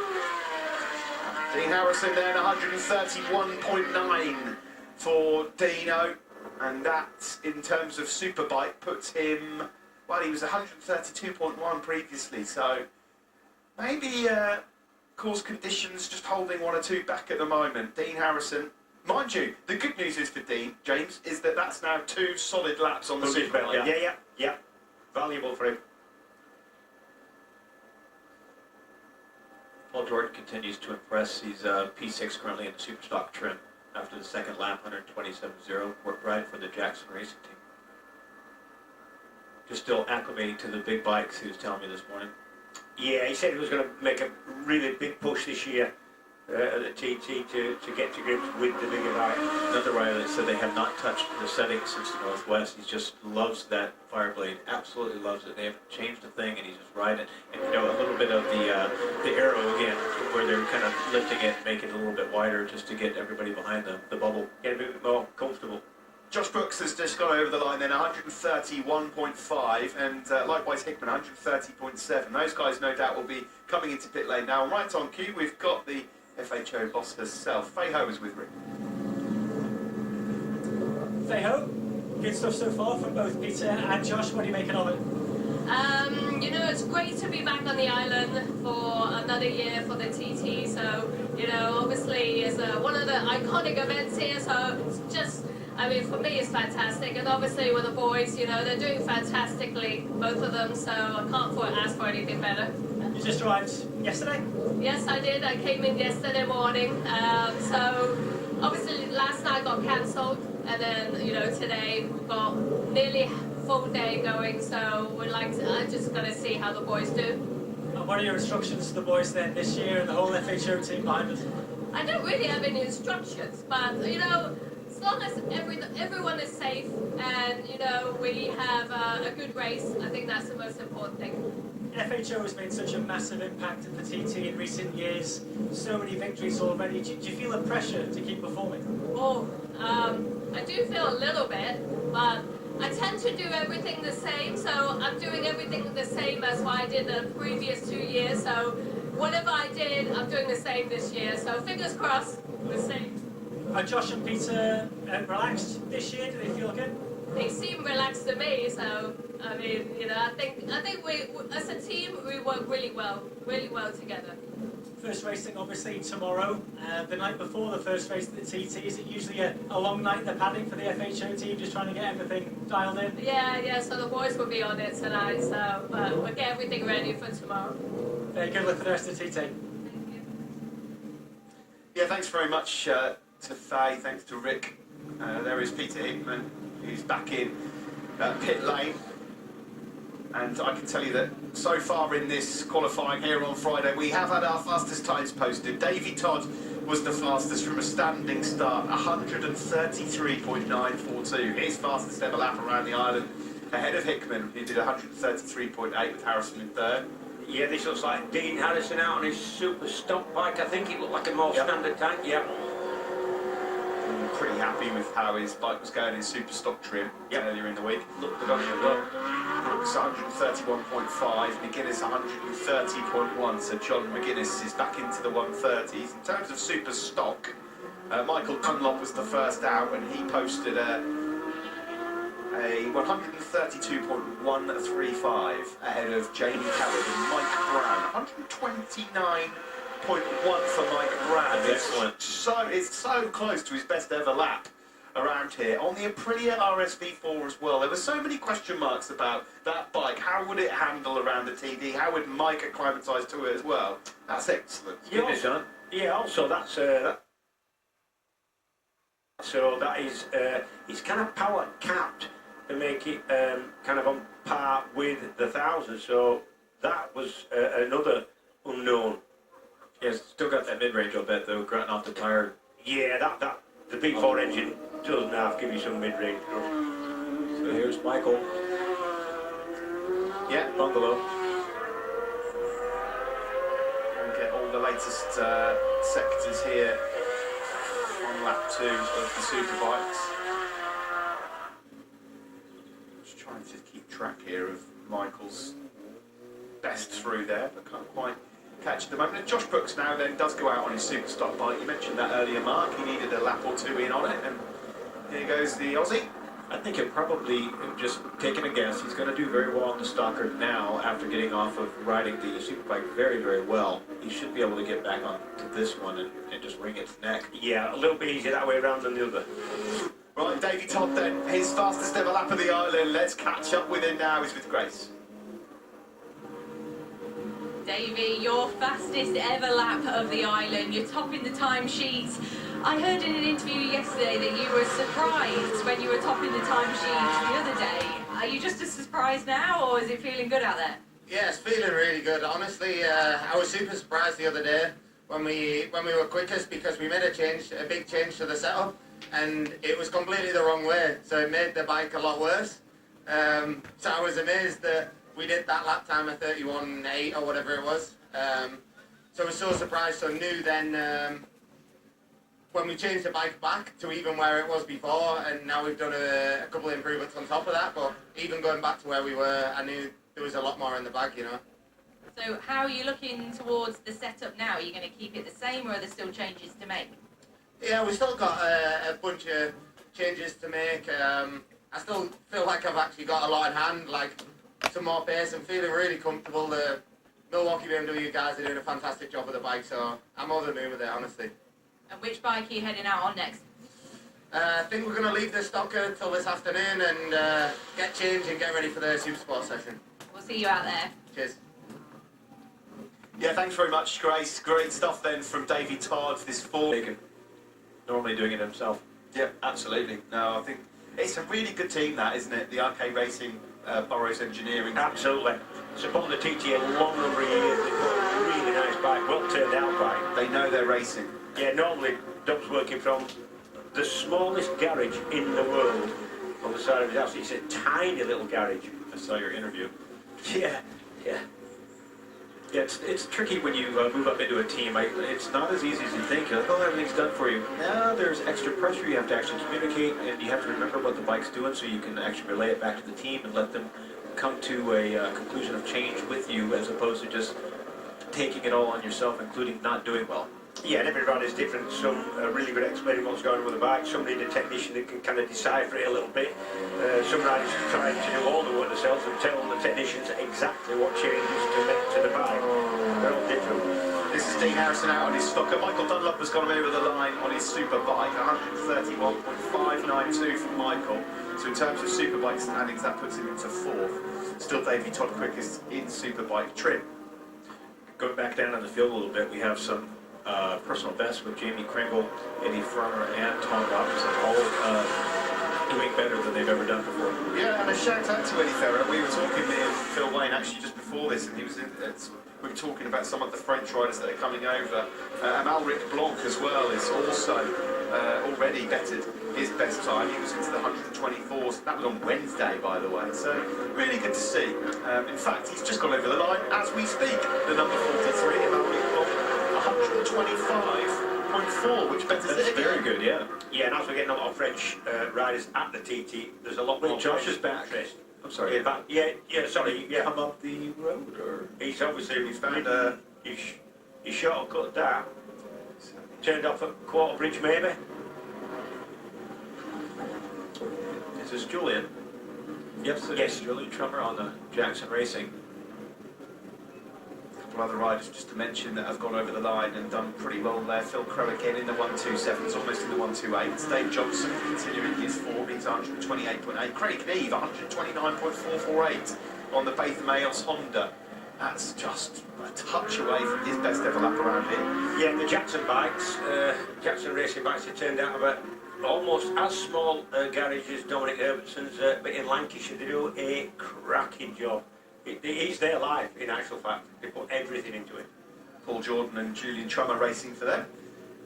Dean Harrison then 131.9 for Dino, and that, in terms of Superbike, puts him. Well, he was 132.1 previously, so maybe course conditions just holding 1 or 2 back at the moment. Dean Harrison, mind you, the good news is for Dean, James, is that that's now 2 solid laps on the Superbike. Yeah. Valuable for him. Paul Jordan continues to impress. He's P6 currently in the Superstock trim after the second lap, 127.0, ride for the Jackson Racing Team. Just still acclimating to the big bikes, he was telling me this morning. Yeah, he said he was going to make a really big push this year at the TT to get to grips with the bigger bike. Another rider that said they have not touched the settings since the Northwest. He just loves that Fireblade, absolutely loves it. They haven't changed a thing, and he's just riding it. And you know, a little bit of the arrow again, where they're kind of lifting it, making it a little bit wider, just to get everybody behind the bubble, Get a bit more comfortable. Josh Brooks has just gone over the line then, 131.5, and likewise Hickman, 130.7. Those guys no doubt will be coming into pit lane now. And right on cue, we've got the FHO boss herself. FHO is with Rick. FHO, good stuff so far from both Peter and Josh. What are you making of it? You know, it's great to be back on the island for another year for the TT. So, you know, obviously it's one of the iconic events here. So it's just, I mean, for me it's fantastic. And obviously with the boys, you know, they're doing fantastically, both of them. So I can't ask for anything better. You just arrived yesterday? Yes, I did. I came in yesterday morning. So obviously last night got cancelled, and then you know today we've got nearly full day going. So we're like, I'm just gonna see how the boys do. And what are your instructions to the boys then this year and the whole FHO team behind us? I don't really have any instructions, but you know, as long as everyone is safe and you know we have a good race, I think that's the most important thing. FHO has made such a massive impact in the TT in recent years, so many victories already. Do you feel the pressure to keep performing? Oh, I do feel a little bit, but I tend to do everything the same, so I'm doing everything the same as what I did the previous 2 years, so whatever I did, I'm doing the same this year, so fingers crossed, the same. Are Josh and Peter relaxed this year? Do they feel good? They seem relaxed to me, so I mean, you know, I think we as a team we work really well together. First racing obviously tomorrow. The night before the first race at the TT, is it usually a long night in the paddock for the FHO team, just trying to get everything dialed in? Yeah, so the boys will be on it tonight, so but we'll get everything ready for tomorrow. Very good luck for the rest of the TT. Thank you. Yeah, thanks very much to Faye, thanks to Rick. There is Peter Hickman, who's back in pit lane. And I can tell you that so far in this qualifying here on Friday, we have had our fastest times posted. Davey Todd was the fastest from a standing start, 133.942. His fastest ever lap around the island, ahead of Hickman, who did 133.8 with Harrison in third. Yeah, this looks like Dean Harrison out on his Superstock bike. I think it looked like a more standard tank. Yeah. I'm pretty happy with how his bike was going in Superstock trim earlier in the week. Looked good on you as well. Brooks 131.5, McGuinness 130.1, so John McGuinness is back into the 130s. In terms of Superstock, Michael Dunlop was the first out and he posted a 132.135 ahead of Jamie Howard and Mike Brown. 129.1 for Mike Brown. Excellent. It's so close to his best ever lap around here. On the Aprilia RSV4 as well, there were so many question marks about that bike. How would it handle around the TD? How would Mike acclimatise to it as well? That's excellent. Also that's so that is it's kind of power capped to make it kind of on par with the 1000. So that was another unknown. Yeah, still got that mid-range, I'll bet, though, grunting off the tire. Yeah, that the B4 engine does now give you some mid-range. So here's Michael. Yeah, Bungalow. and get all the latest sectors here on lap 2 of the Superbikes. Just trying to keep track here of Michael's best through there, but can't quite catch at the moment. And Josh Brooks now then does go out on his Superstock bike. You mentioned that earlier, Mark. He needed a lap or two in on it, and here goes the Aussie. I think he'll probably, just taking a guess, he's going to do very well on the Stalker now after getting off of riding the Superbike very, very well. He should be able to get back on to this one and just wring its neck. Yeah, a little bit easier that way around than the other. Right, Davey Todd then, his fastest ever lap of the island. Let's catch up with him now. He's with Grace. Davey, your fastest ever lap of the island. You're topping the timesheets. I heard in an interview yesterday that you were surprised when you were topping the timesheet the other day. Are you just as surprised now, or is it feeling good out there? Yeah, it's feeling really good. Honestly, I was super surprised the other day when we were quickest, because we made a big change to the setup, and it was completely the wrong way. So it made the bike a lot worse. So I was amazed that we did that lap time of 31.8 or whatever it was. So I was so surprised. So knew then when we changed the bike back to even where it was before, and now we've done a couple of improvements on top of that, but even going back to where we were, I knew there was a lot more in the bag, you know. So how are you looking towards the setup now? Are you going to keep it the same, or are there still changes to make? Yeah, we've still got a bunch of changes to make. I still feel like I've actually got a lot in hand, like some more pace. I'm feeling really comfortable. The Milwaukee BMW guys are doing a fantastic job with the bike, so I'm over the moon with it, honestly. And which bike are you heading out on next? I think we're going to leave the Stocker till this afternoon and get changed and get ready for the Supersport session. We'll see you out there. Cheers. Yeah, thanks very much, Grace. Great stuff then from Davey Todd, this form. Normally doing it himself. Yeah, absolutely. No, I think it's a really good team, that, isn't it? The RK Racing, Burrow's Engineering. Absolutely. Supporting the TT a long number of years. They've got a really nice bike, well turned out bike. They know they're racing. Yeah, normally Dub's working from the smallest garage in the world on the side of his house. It's a tiny little garage. I saw your interview. Yeah, yeah. Yeah, it's tricky when you move up into a team. It's not as easy as you think. You're like, oh, everything's done for you. Now there's extra pressure. You have to actually communicate, and you have to remember what the bike's doing so you can actually relay it back to the team and let them come to a conclusion of change with you, as opposed to just taking it all on yourself, including not doing well. Yeah, and every rider is different. Some are really good at explaining what's going on with the bike. Some need a technician that can kind of decipher it a little bit. Some riders try to do all the work themselves and tell the technicians exactly what changes to make to the bike. They're all different. This is Dean Harrison out on his Stocker. Michael Dunlop has gone over the line on his Superbike, 131.592 from Michael. So in terms of Superbike standings, that puts him into fourth. Still Davey Todd quickest in Superbike trim. Going back down in the field a little bit, we have some personal bests with Jamie Kringle, Eddie Farmer, and Tom Robinson, all doing better than they've ever done before. Yeah, and a shout out to Eddie Farmer. We were talking with Phil Wayne actually just before this, and we were talking about some of the French riders that are coming over. Amalric Blanc as well is also already bettered his best time. He was into the 124s. That was on Wednesday, by the way. So really good to see. In fact, he's just gone over the line as we speak. The number 43, Amalric Blanc, 125.4, which betters it again. Very good, yeah. Yeah, and as we're getting a lot of French riders at the TT, there's a lot more. Josh French is back. interest. I'm sorry. Yeah, back. Yeah, sorry. Yeah, Come up the road, or he's obviously found he shortcut that. Turned off at Quarter Bridge, maybe. is this Julian? Yes, it is Julian Trummer on the Jackson Racing. A couple other riders just to mention that have gone over the line and done pretty well there. Phil Crow again in the 127s, almost in the 128s. Dave Johnson continuing his form, he's 128.8. Craig Neve 129.448 on the Bath Males Honda. That's just a touch away from his best ever lap around here. Yeah, the Jackson bikes, Jackson Racing bikes, have turned out about almost as small a garage as Dominic Herbertson's, but in Lancashire they do a cracking job. It is their life, in actual fact. They put everything into it. Paul Jordan and Julian Trummer racing for them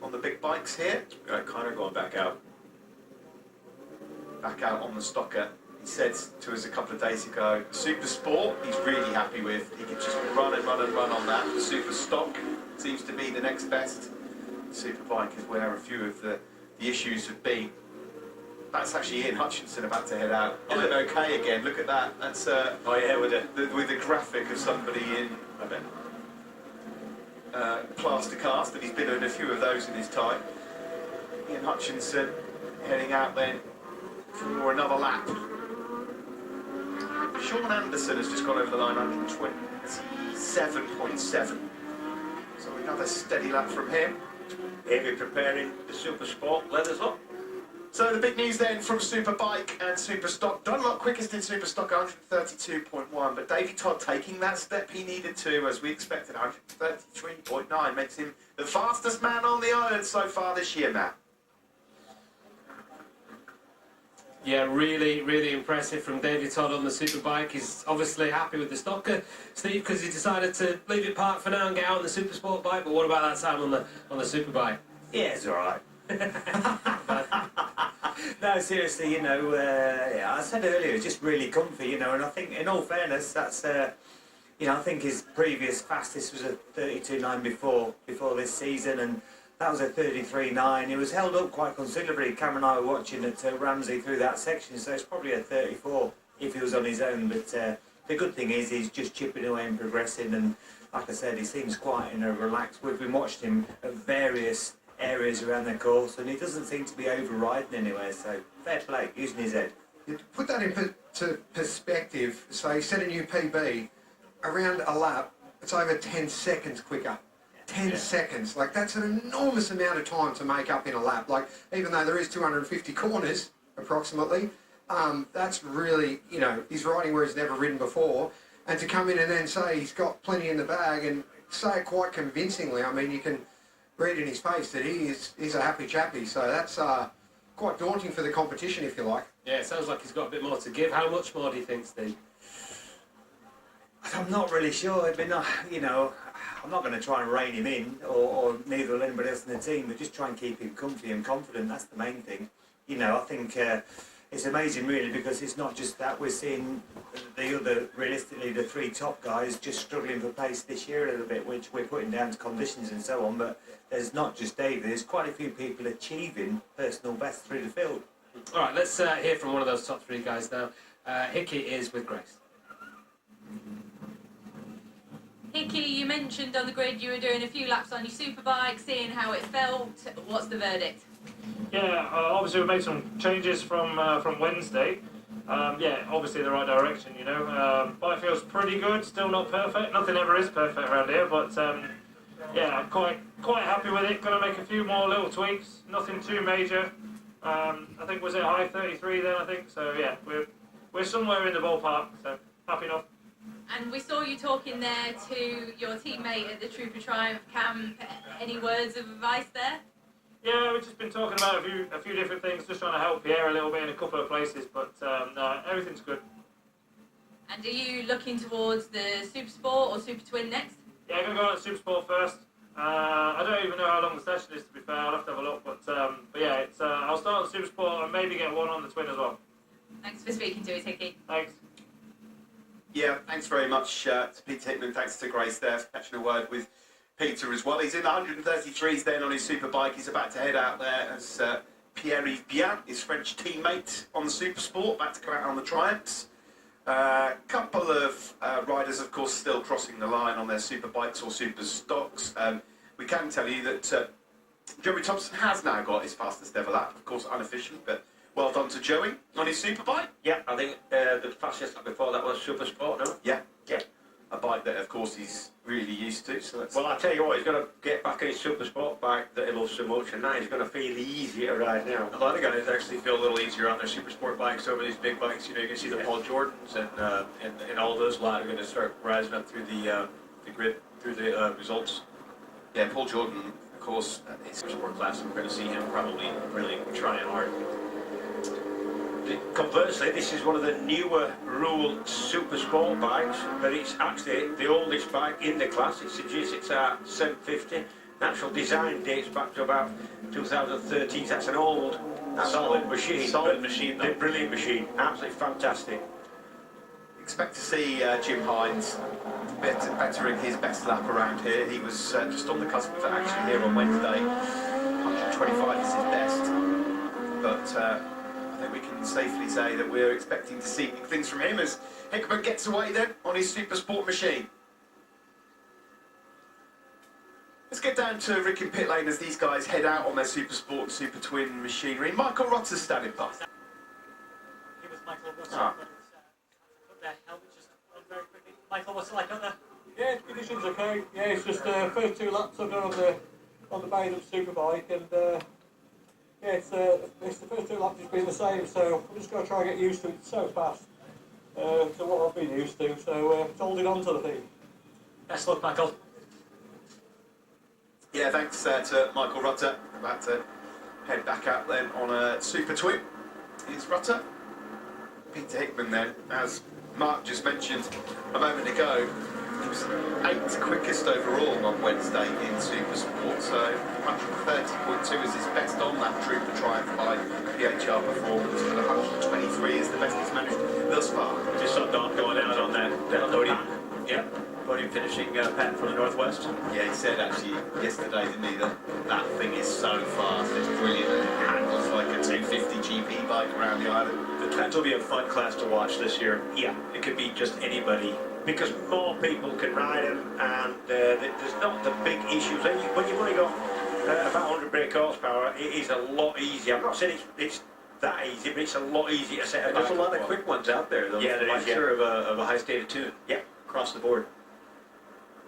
on the big bikes here. Got Connor going back out. Back out on the Stocker. He said to us a couple of days ago, Super Sport, he's really happy with. He could just run and run and run on that. The Super Stock seems to be the next best. Superbike is where a few of the issues have been. That's actually Ian Hutchinson about to head out. Doing okay again. Look at that. That's Oh yeah, with the graphic of somebody in plaster cast, and he's been in a few of those in his time. Ian Hutchinson heading out then for another lap. Sean Anderson has just gone over the line, 127.7. So another steady lap from him. Amy preparing the Super Sport leathers up. So the big news then from Superbike and Superstock. Dunlop quickest in Superstock, 132.1, but Davey Todd taking that step he needed to, as we expected, 133.9, makes him the fastest man on the island so far this year, Matt. Yeah, really impressive from David Todd on the Superbike. He's obviously happy with the Stocker, Steve, because he decided to leave it parked for now and get out on the Supersport bike. But what about that time on the Superbike? Yeah, it's all right. No, seriously, you know, I said earlier, it's just really comfy, you know, and I think, in all fairness, that's, you know, I think his previous fastest was a 32.9 before this season, and that was a 33.9. It was held up quite considerably. Cam and I were watching at Ramsey through that section, so it's probably a 34 if he was on his own, but the good thing is he's just chipping away and progressing, and like I said, he seems quite, you know, relaxed. We've been watching him at various areas around the course, and he doesn't seem to be overriding anywhere, so fair play, using his head. To put that into perspective, so he set a new PB, around a lap, it's over 10 seconds quicker. 10 seconds, like that's an enormous amount of time to make up in a lap. Like, even though there is 250 corners, approximately, that's really, you know, he's riding where he's never ridden before, and to come in and then say he's got plenty in the bag, and say it quite convincingly, I mean, you can read in his face that he's a happy chappy, so that's quite daunting for the competition, if you like. Yeah, it sounds like he's got a bit more to give. How much more do you think, Steve? I'm not really sure. I mean, you know, I'm not going to try and rein him in, or neither will anybody else in the team, but just try and keep him comfy and confident. That's the main thing. You know, I think it's amazing, really, because it's not just that. We're seeing realistically, the three top guys just struggling for pace this year a little bit, which we're putting down to conditions and so on, but there's not just David. There's quite a few people achieving personal bests through the field. All right, let's hear from one of those top three guys now. Hickey is with Grace. Hickey, you mentioned on the grid you were doing a few laps on your Superbike, seeing how it felt. What's the verdict? Yeah, obviously we made some changes from Wednesday. Yeah, obviously the right direction, you know. Bike feels pretty good, still not perfect. Nothing ever is perfect around here, but yeah, I'm quite happy with it. Going to make a few more little tweaks, nothing too major. I think was it high 33 then, I think. So yeah, we're somewhere in the ballpark, so happy enough. And we saw you talking there to your teammate at the Trooper Triumph camp. Any words of advice there? Yeah, we've just been talking about a few different things, just trying to help Pierre a little bit in a couple of places, but no, everything's good. And are you looking towards the Super Sport or Super Twin next? Yeah, I'm going to go on at Super Sport first. I don't even know how long the session is, to be fair. I'll have to have a look, but yeah, it's I'll start on Super Sport and maybe get one on the Twin as well. Thanks for speaking to us, Hickey. Thanks. Yeah, thanks very much to Peter Hickman. Thanks to Grace there for catching a word with Peter as well. He's in the 133s then on his Superbike. He's about to head out there as Pierre-Yves Bien, his French teammate, on the Supersport, about to come out on the Triumphs. Couple of riders, of course, still crossing the line on their Superbikes or Superstocks. We can tell you that Joey Thompson has now got his fastest ever lap, of course unofficially, but well done to Joey on his Superbike. Yeah, I think the fastest lap before that was Super Sport, no? Yeah. A bike that, of course, he's really used to. So that's... Well, I tell you what, he's going to get back in his Super Sport bike that he loves so much, and now he's going to feel easier right now. A lot of guys actually feel a little easier on their super sport bikes over these big bikes. You know, you can see the Paul Jordans and all those lads are going to start rising up through the grid, through the results. Yeah, Paul Jordan, of course, His super sport class, we're going to see him probably really trying hard. Conversely, this is one of the newer rule Super Sport bikes, but it's actually the oldest bike in the class. It's a GSXR 750. Natural design dates back to about 2013. That's an old, solid machine. Solid machine, though. A brilliant machine. Absolutely fantastic. expect to see Jim Hines bettering his best lap around here. He was just on the cusp of action here on Wednesday. 125 is his best, but I think we can safely say that we're expecting to see big things from him as Hickman gets away then on his Super Sport machine. Let's get down to Rick in pit lane as these guys head out on their Super Sport and Super Twin machinery. Michael Rutter's standing by. Ah. Put their helmets just on very quickly. Michael, what's it like out there? Yeah, conditions okay. Yeah, it's just first 2 laps I've done on the main of Superbike, and yeah, it's the first 2 laps has been the same. So I'm just going to try and get used to it. It's so fast to what I've been used to. So it's holding on to the thing. Best luck, Michael. Yeah, thanks to Michael Rutter. About to head back out then on a Super Twin. Here's Rutter. Peter Hickman then, as Mark just mentioned a moment ago, he was 8th quickest overall on Wednesday in Supersport, so 130.2 is his best on that Trooper Triumph by FHO Performance, but 123 is the best he's managed thus far. Just saw Don going out on that podium. Yeah, podium finishing Pat from the Northwest. Yeah, he said actually yesterday, didn't he, that thing is so fast, it's brilliant, and it handles like a 250 GP bike around the island. That will be a fun class to watch this year. Yeah. It could be just anybody. Because more people can ride them, and there's not the big issues. When you've only got about 100 brake horsepower, it is a lot easier. I'm not saying it's that easy, but it's a lot easier to set a There's a bike lot up of for. quick ones out there, though. Yeah, there is, yeah. Of a high state of tune. Yeah. Across the board.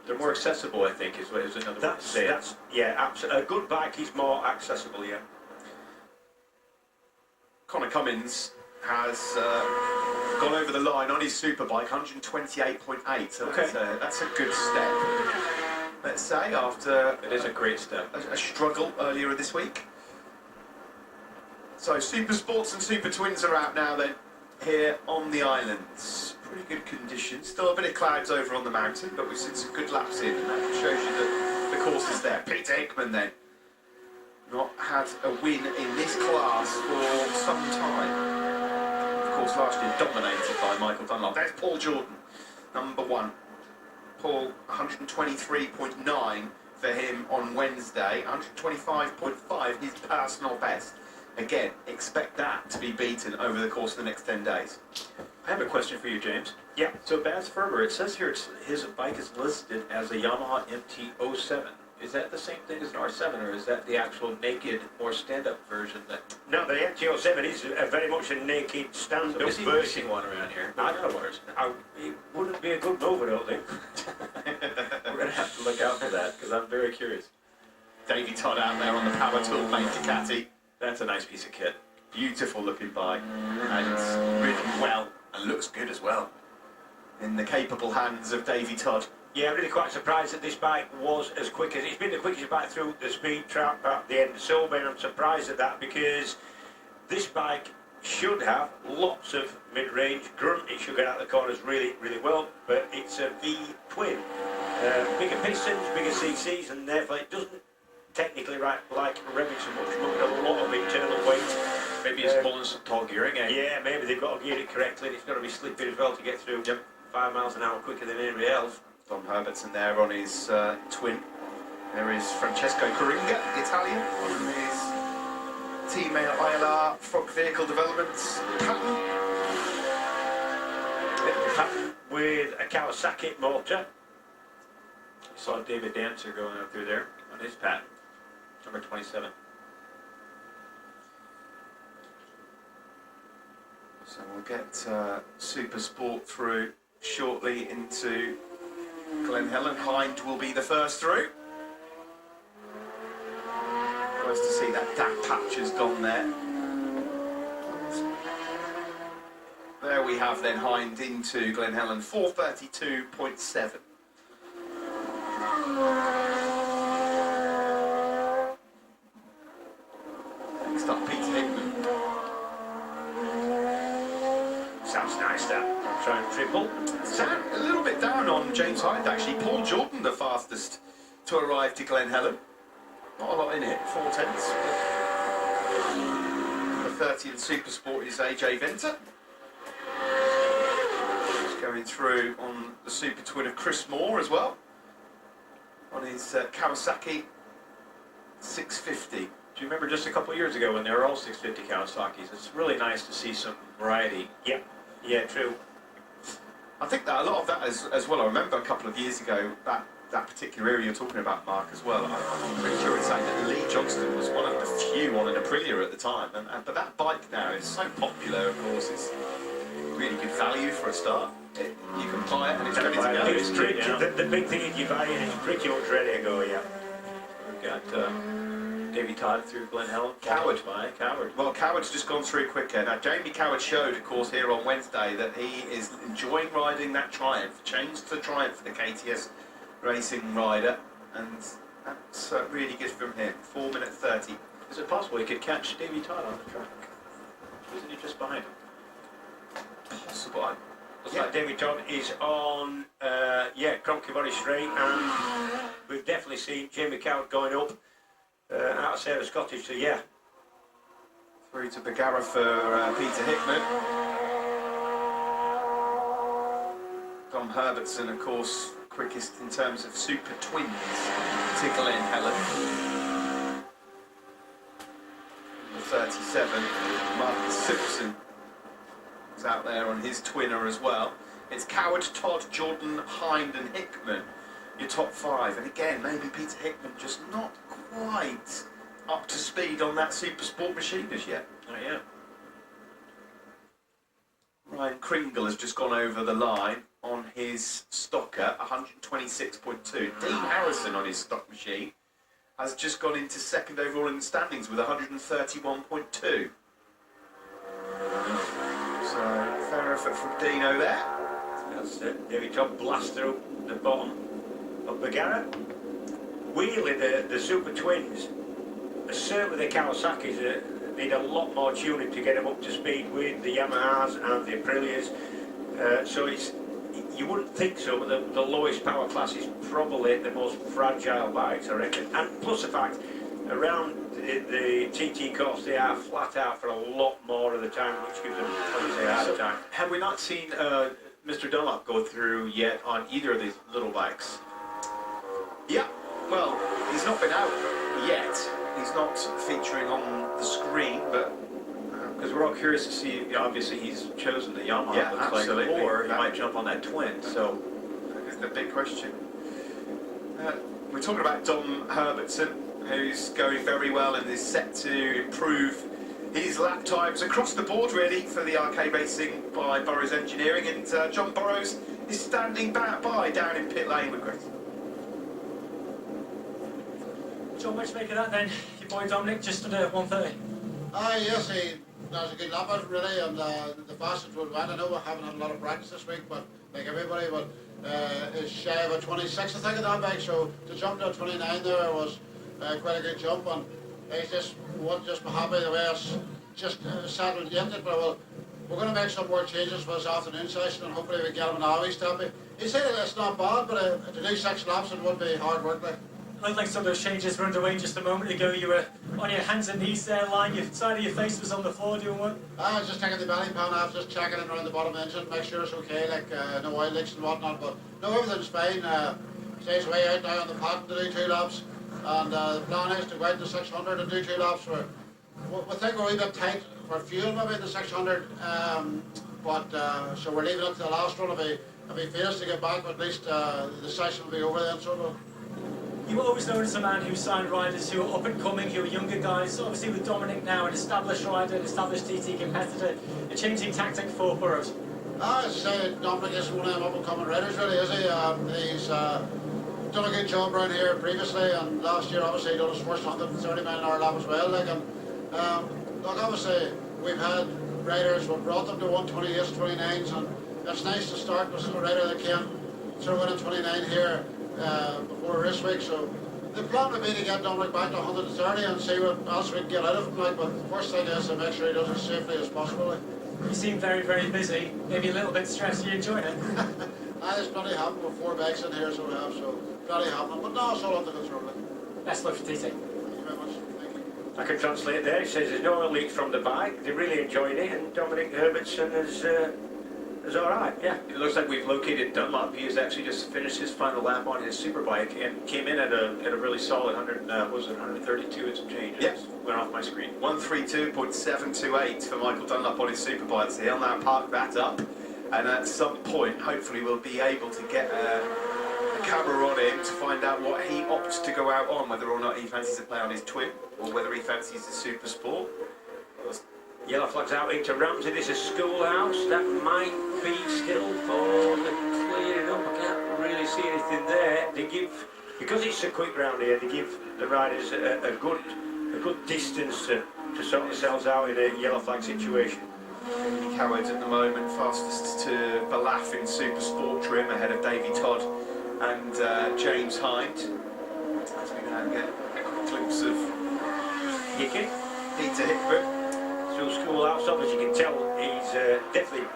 They're more accessible, I think, is another way to say it. Yeah, absolutely. A good bike is more accessible, yeah. Cummins has gone over the line on his Superbike, 128.8, so Okay. that's a good step. Let's say, after It is a great step. a struggle earlier this week. So Super Sports and Super Twins are out now then, here on the islands. Pretty good conditions, still a bit of clouds over on the mountain, but we've seen some good laps in, and that shows you that the course is there. Peter Hickman then, not had a win in this class for some time. Of course, last year dominated by Michael Dunlop. There's Paul Jordan, number 1. Paul, 123.9 for him on Wednesday, 125.5 his personal best. Again, expect that to be beaten over the course of the next 10 days. I have a question for you, James. Yeah. So Baz Ferber, it says here his bike is listed as a Yamaha MT-07. Is that the same thing as an R7, or is that the actual naked, more stand-up version? No, the MT-07 is very much a naked stand-up So is he version. racing one around here? I don't know. It wouldn't be a good move, I don't think. We're going to have to look out for that, because I'm very curious. Davey Todd out there on the Power Tool main Ducati. That's a nice piece of kit. Beautiful looking bike, and it's ridden well and looks good as well in the capable hands of Davey Todd. Yeah, I'm really quite surprised that this bike was as quick as it's been the quickest bike through the speed trap at the end of Silver, and I'm surprised at that because this bike should have lots of mid-range grunt. It should get out of the corners really, really well, but it's a V-twin. Bigger pistons, bigger CCs, and therefore it doesn't technically like revving so much, but a lot of internal weight. Maybe he's pulling some tall gearing, eh? Yeah, maybe they've got to gear it correctly, and it's got to be slipping as well to get through 5 miles an hour quicker than anybody else. Tom Herbertson there on his twin. There is Francesco Coringa, the Italian, on his Team ILR Frog Vehicle Developments pattern. Pattern with a Kawasaki motor. You saw David Dancer going up through there on his patent, number 27. So we'll get Super Sport through shortly into Glen Helen. Hind will be the first through. Nice to see that damp patch has gone there. There we have then Hind into Glen Helen, 4:32.7. Next up, Peter Hickman. Sounds nice, that. Try and triple. Sound a little bit down on James Hind actually. Paul Jordan the fastest to arrive to Glen Helen. Not a lot in it, 4/10. The 30 in Supersport is AJ Venter. Just going through on the Super Twin of Chris Moore as well. On his Kawasaki 650. Do you remember just a couple of years ago when they were all 650 Kawasaki's? It's really nice to see some variety. Yeah, true. I think that a lot of that as well. I remember a couple of years ago that particular area you're talking about, Mark, as well. I'm pretty sure it's saying that Lee Johnston was one of the few on an Aprilia at the time, but that bike now is so popular. Of course, it's really good value for a start. You can buy it and it's ready to go. It's the big thing is you buy it and it's pretty much ready to go, yeah. We've got Davey Todd through Glen Helen. Coward. Coward. Well, Coward's just gone through quicker. Now, Jamie Coward showed, of course, here on Wednesday that he is enjoying riding that Triumph. Changed to Triumph for the KTS Racing rider, and that's really good from him. 4 minutes 30. Is it possible he could catch Davey Todd on the track? Isn't he just behind him? Possible. Looks like David Todd is on, Cronky Body Straight, and we've definitely seen Jamie Coward going up out of Sarah's Cottage, so yeah. Through to Bagara for Peter Hickman. Dom Herbertson, of course, quickest in terms of Super Twins to Glen Helen. Number 37, Marcus Simpson is out there on his twinner as well. It's Coward, Todd, Jordan, Hind and Hickman, your top 5. And again, maybe Peter Hickman just not quite up to speed on that Super Sport machine as yet. Oh, yeah. Ryan Kringle has just gone over the line on his Stocker, 126.2. Dean Harrison on his stock machine has just gone into second overall in the standings with 131.2. So, fair effort from Dino there. That's David Todd blast through the bottom of Bagara. Wheelie, the Super Twins, certainly the Kawasaki's need a lot more tuning to get them up to speed with the Yamahas and the Aprilias. So you wouldn't think so, but the lowest power class is probably the most fragile bikes, I reckon. And plus the fact, around the TT course, they are flat out for a lot more of the time, which gives them, obviously, a hard time. Have we not seen Mr. Dunlop go through yet on either of these little bikes? Yeah, well, he's not been out yet. He's not featuring on the screen, but because we're all curious to see. Obviously, he's chosen the Yamaha. Yeah, looks absolutely. Like, or he might jump on that twin. So that is the big question. We're talking about Dom Herbertson, who's going very well and is set to improve his lap times across the board, really, for the RK Racing by Burrows Engineering. And John Burrows is standing by down in pit lane with Grace. John, what do you make of that then? Your boy Dominic just under 130. Yes, that was a good lap out really, and the fastest was went. I know we haven't had a lot of practice this week, but like everybody, but is shy of a 26, I think, of that bike. So to jump to a 29 there was quite a good jump, and he's just won't just be happy the way it's just settled yet. But we're going to make some more changes for this afternoon session, and hopefully we get him an hour. He said that it's not bad, but to do 6 laps it would be hard work. Looked like some of those changes were underway just a moment ago. You were on your hands and knees there, lying. Your side of your face was on the floor doing what? I was just taking the belly pan off, just checking it around the bottom engine, make sure it's okay, like no oil leaks and whatnot. But no, everything's fine. Stays way out now on the pattern to do 2 laps, and the plan is to go out to 600 and do 2 laps. We think we're a wee bit tight for fuel maybe in the 600, so we're leaving it to the last run. If he fails to get back, but at least the session will be over then. So. You were always known as a man who signed riders who were up and coming, who were younger guys. Obviously with Dominic now, an established rider, an established TT competitor, a changing tactic for Burrows. As I say, Dominic is one of them up and coming riders really, is he? He's done a good job around here previously, and last year obviously he done his first 130 mile an hour lap as well. Look, obviously we've had riders who brought them to 128s, 29s, and it's nice to start with a rider that can throw in a 29 here before race week. So the plan would be to get Dominic back to 130 and see what else we can get out of him. But the first thing is to make sure he does it as safely as possible. You seem very, very busy, maybe a little bit stressed. Are you enjoying it? There's plenty happening with 4 bikes in here, so we have, so plenty happening. But no, it's all under control. Best luck for TT. Thank you very much. Thank you. I can translate there. It says there's no oil leaks from the bike. They're really enjoying it, and Dominic Herbertson is all right. Yeah. It looks like we've located Dunlop. He has actually just finished his final lap on his Superbike and came in at a really solid 132 and some change. Yes. Went off my screen. 132.728 for Michael Dunlop on his Superbike. So he'll now park that up, and at some point, hopefully, we'll be able to get a camera on him to find out what he opts to go out on, whether or not he fancies to play on his twin or whether he fancies the Super Sport. Yellow flags out into Ramsey. This is Schoolhouse. That might be still for the clearing up. I can't really see anything there. They give, because it's a quick round here, they give the riders a good distance to sort themselves out in a yellow flag situation. Jamie Coward at the moment, fastest to Balaf in Super Sport trim, ahead of Davy Todd and James Hind. As we now get a glimpse of Peter Hickman. Through Schoolhouse, obviously you can tell he's definitely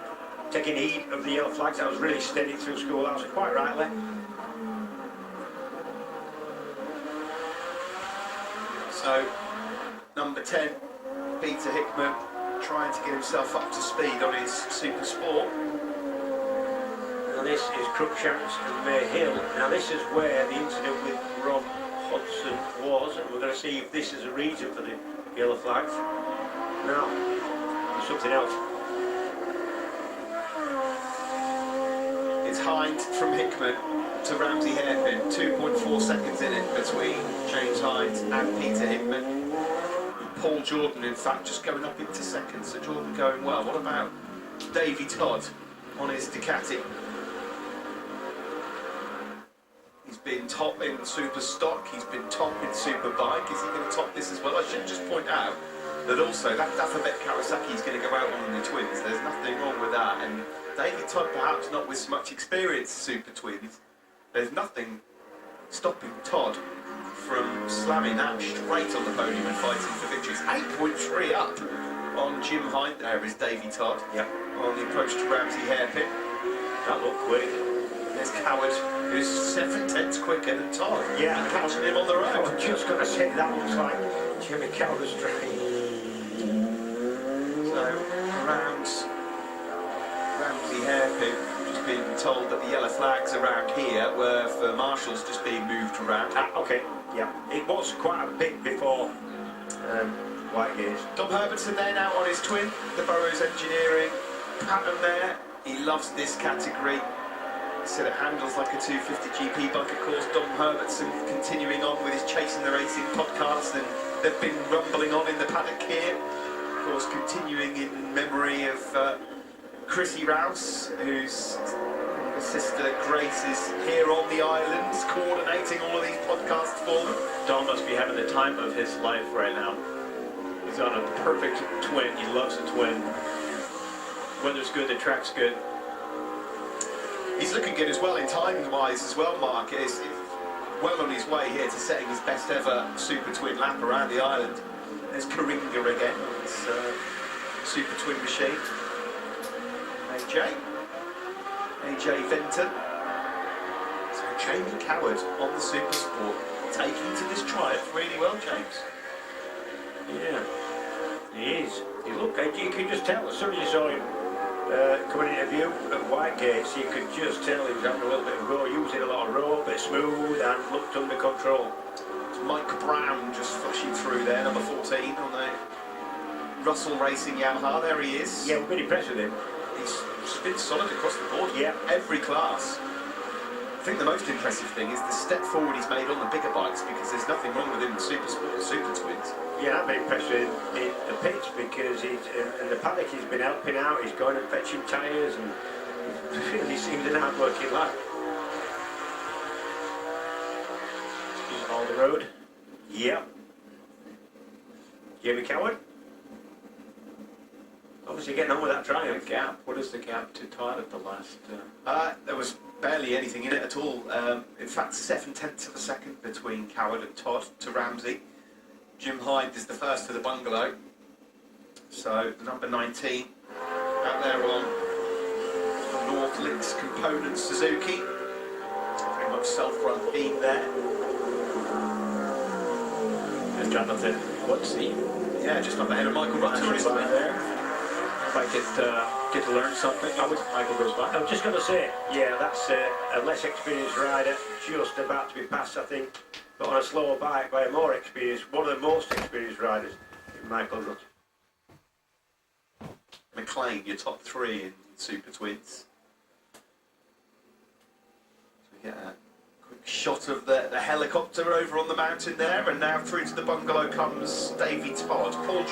taking heed of the yellow flags. That was really steady through Schoolhouse, and quite rightly. So, number 10, Peter Hickman, trying to get himself up to speed on his Super Sport. Now this is Cruikshanks and May Hill. Now this is where the incident with Rob Hodgson was, and we're going to see if this is a reason for the yellow flags. Now, there's something else. It's Hind from Hickman to Ramsey hairpin, 2.4 seconds in it between James Hind and Peter Hickman. Paul Jordan, in fact, just going up into second, so Jordan going well. What about Davy Todd on his Ducati? He's been top in Superstock, he's been top in Superbike. Is he going to top this as well? I should just point out that also that Alphabet Kawasaki is going to go out on the twins. There's nothing wrong with that. And Davy Todd, perhaps not with so much experience Super Twins, there's nothing stopping Todd from slamming that straight on the podium and fighting for victories. 8.3 up on Jim Hind. There is Davy Todd. Yep. On the approach to Ramsey hairpin. That looked quick. There's Coward, who's 7/10 quicker than Todd. Yeah, catching him on the road. I was just going to say that looks like Jimmy Coward's trying. So around Ramsey hairpin, just being told that the yellow flags around here were for marshals just being moved around. Okay, yeah. It was quite a bit before Whitegate. Dom Herbertson there now on his twin, the Burrows Engineering pattern there. He loves this category. He said it handles like a 250 GP bike. Of course, Dom Herbertson continuing on with his Chasing the Racing podcast, and they've been rumbling on in the paddock here. Of course, continuing in memory of Chrissy Rouse, whose sister Grace is here on the islands, coordinating all of these podcasts for them. Dom must be having the time of his life right now. He's on a perfect twin. He loves a twin. Weather's good, the track's good. He's looking good as well in time-wise as well, Mark. He's well on his way here to setting his best ever Super Twin lap around the island. There's Karinga again on his Super Twin machine. AJ Venter. So Jamie Coward on the Super Sport, taking to this triumph really well, James. Yeah, he is. You can just tell as soon as you saw him coming into view at Whitegates, you could just tell he was having a little bit of a go, using a lot of rope, bit smooth, and looked under control. It's Mike Brown just flashing through there, number 14 on the Russell Racing Yamaha. There he is. Yeah, we've been impressed with him. He's been solid across the board. Yeah, every class. I think the most impressive thing is the step forward he's made on the bigger bikes, because there's nothing wrong with him in Super Sport or Super Twins. Yeah, I've been impressed with in the pits, because he's in the paddock he's been helping out, he's going and fetching tyres, and he seems an hard-working lad. He's on the road. Yep. Jamie Coward. Obviously getting on with that triumph. Gap. What is the gap to Todd at the last? There was barely anything in it at all. In fact, 7/10 of a second between Coward and Todd to Ramsey. Jim Hind is the first to the bungalow. So number 19 out there on North Links Components Suzuki. Very much self-run theme there. And Jonathan Woodsey. Yeah, just up ahead of Michael Rutter, isn't it? There. If I get to learn something, Michael goes by. I was just going to say, yeah, that's a less experienced rider, just about to be passed, I think, but on a slower bike by a more experienced, one of the most experienced riders, Michael Rutter. McLean, your top three in Super Twins. So we get a quick shot of the helicopter over on the mountain there, and now through to the bungalow comes Davy Todd. Paul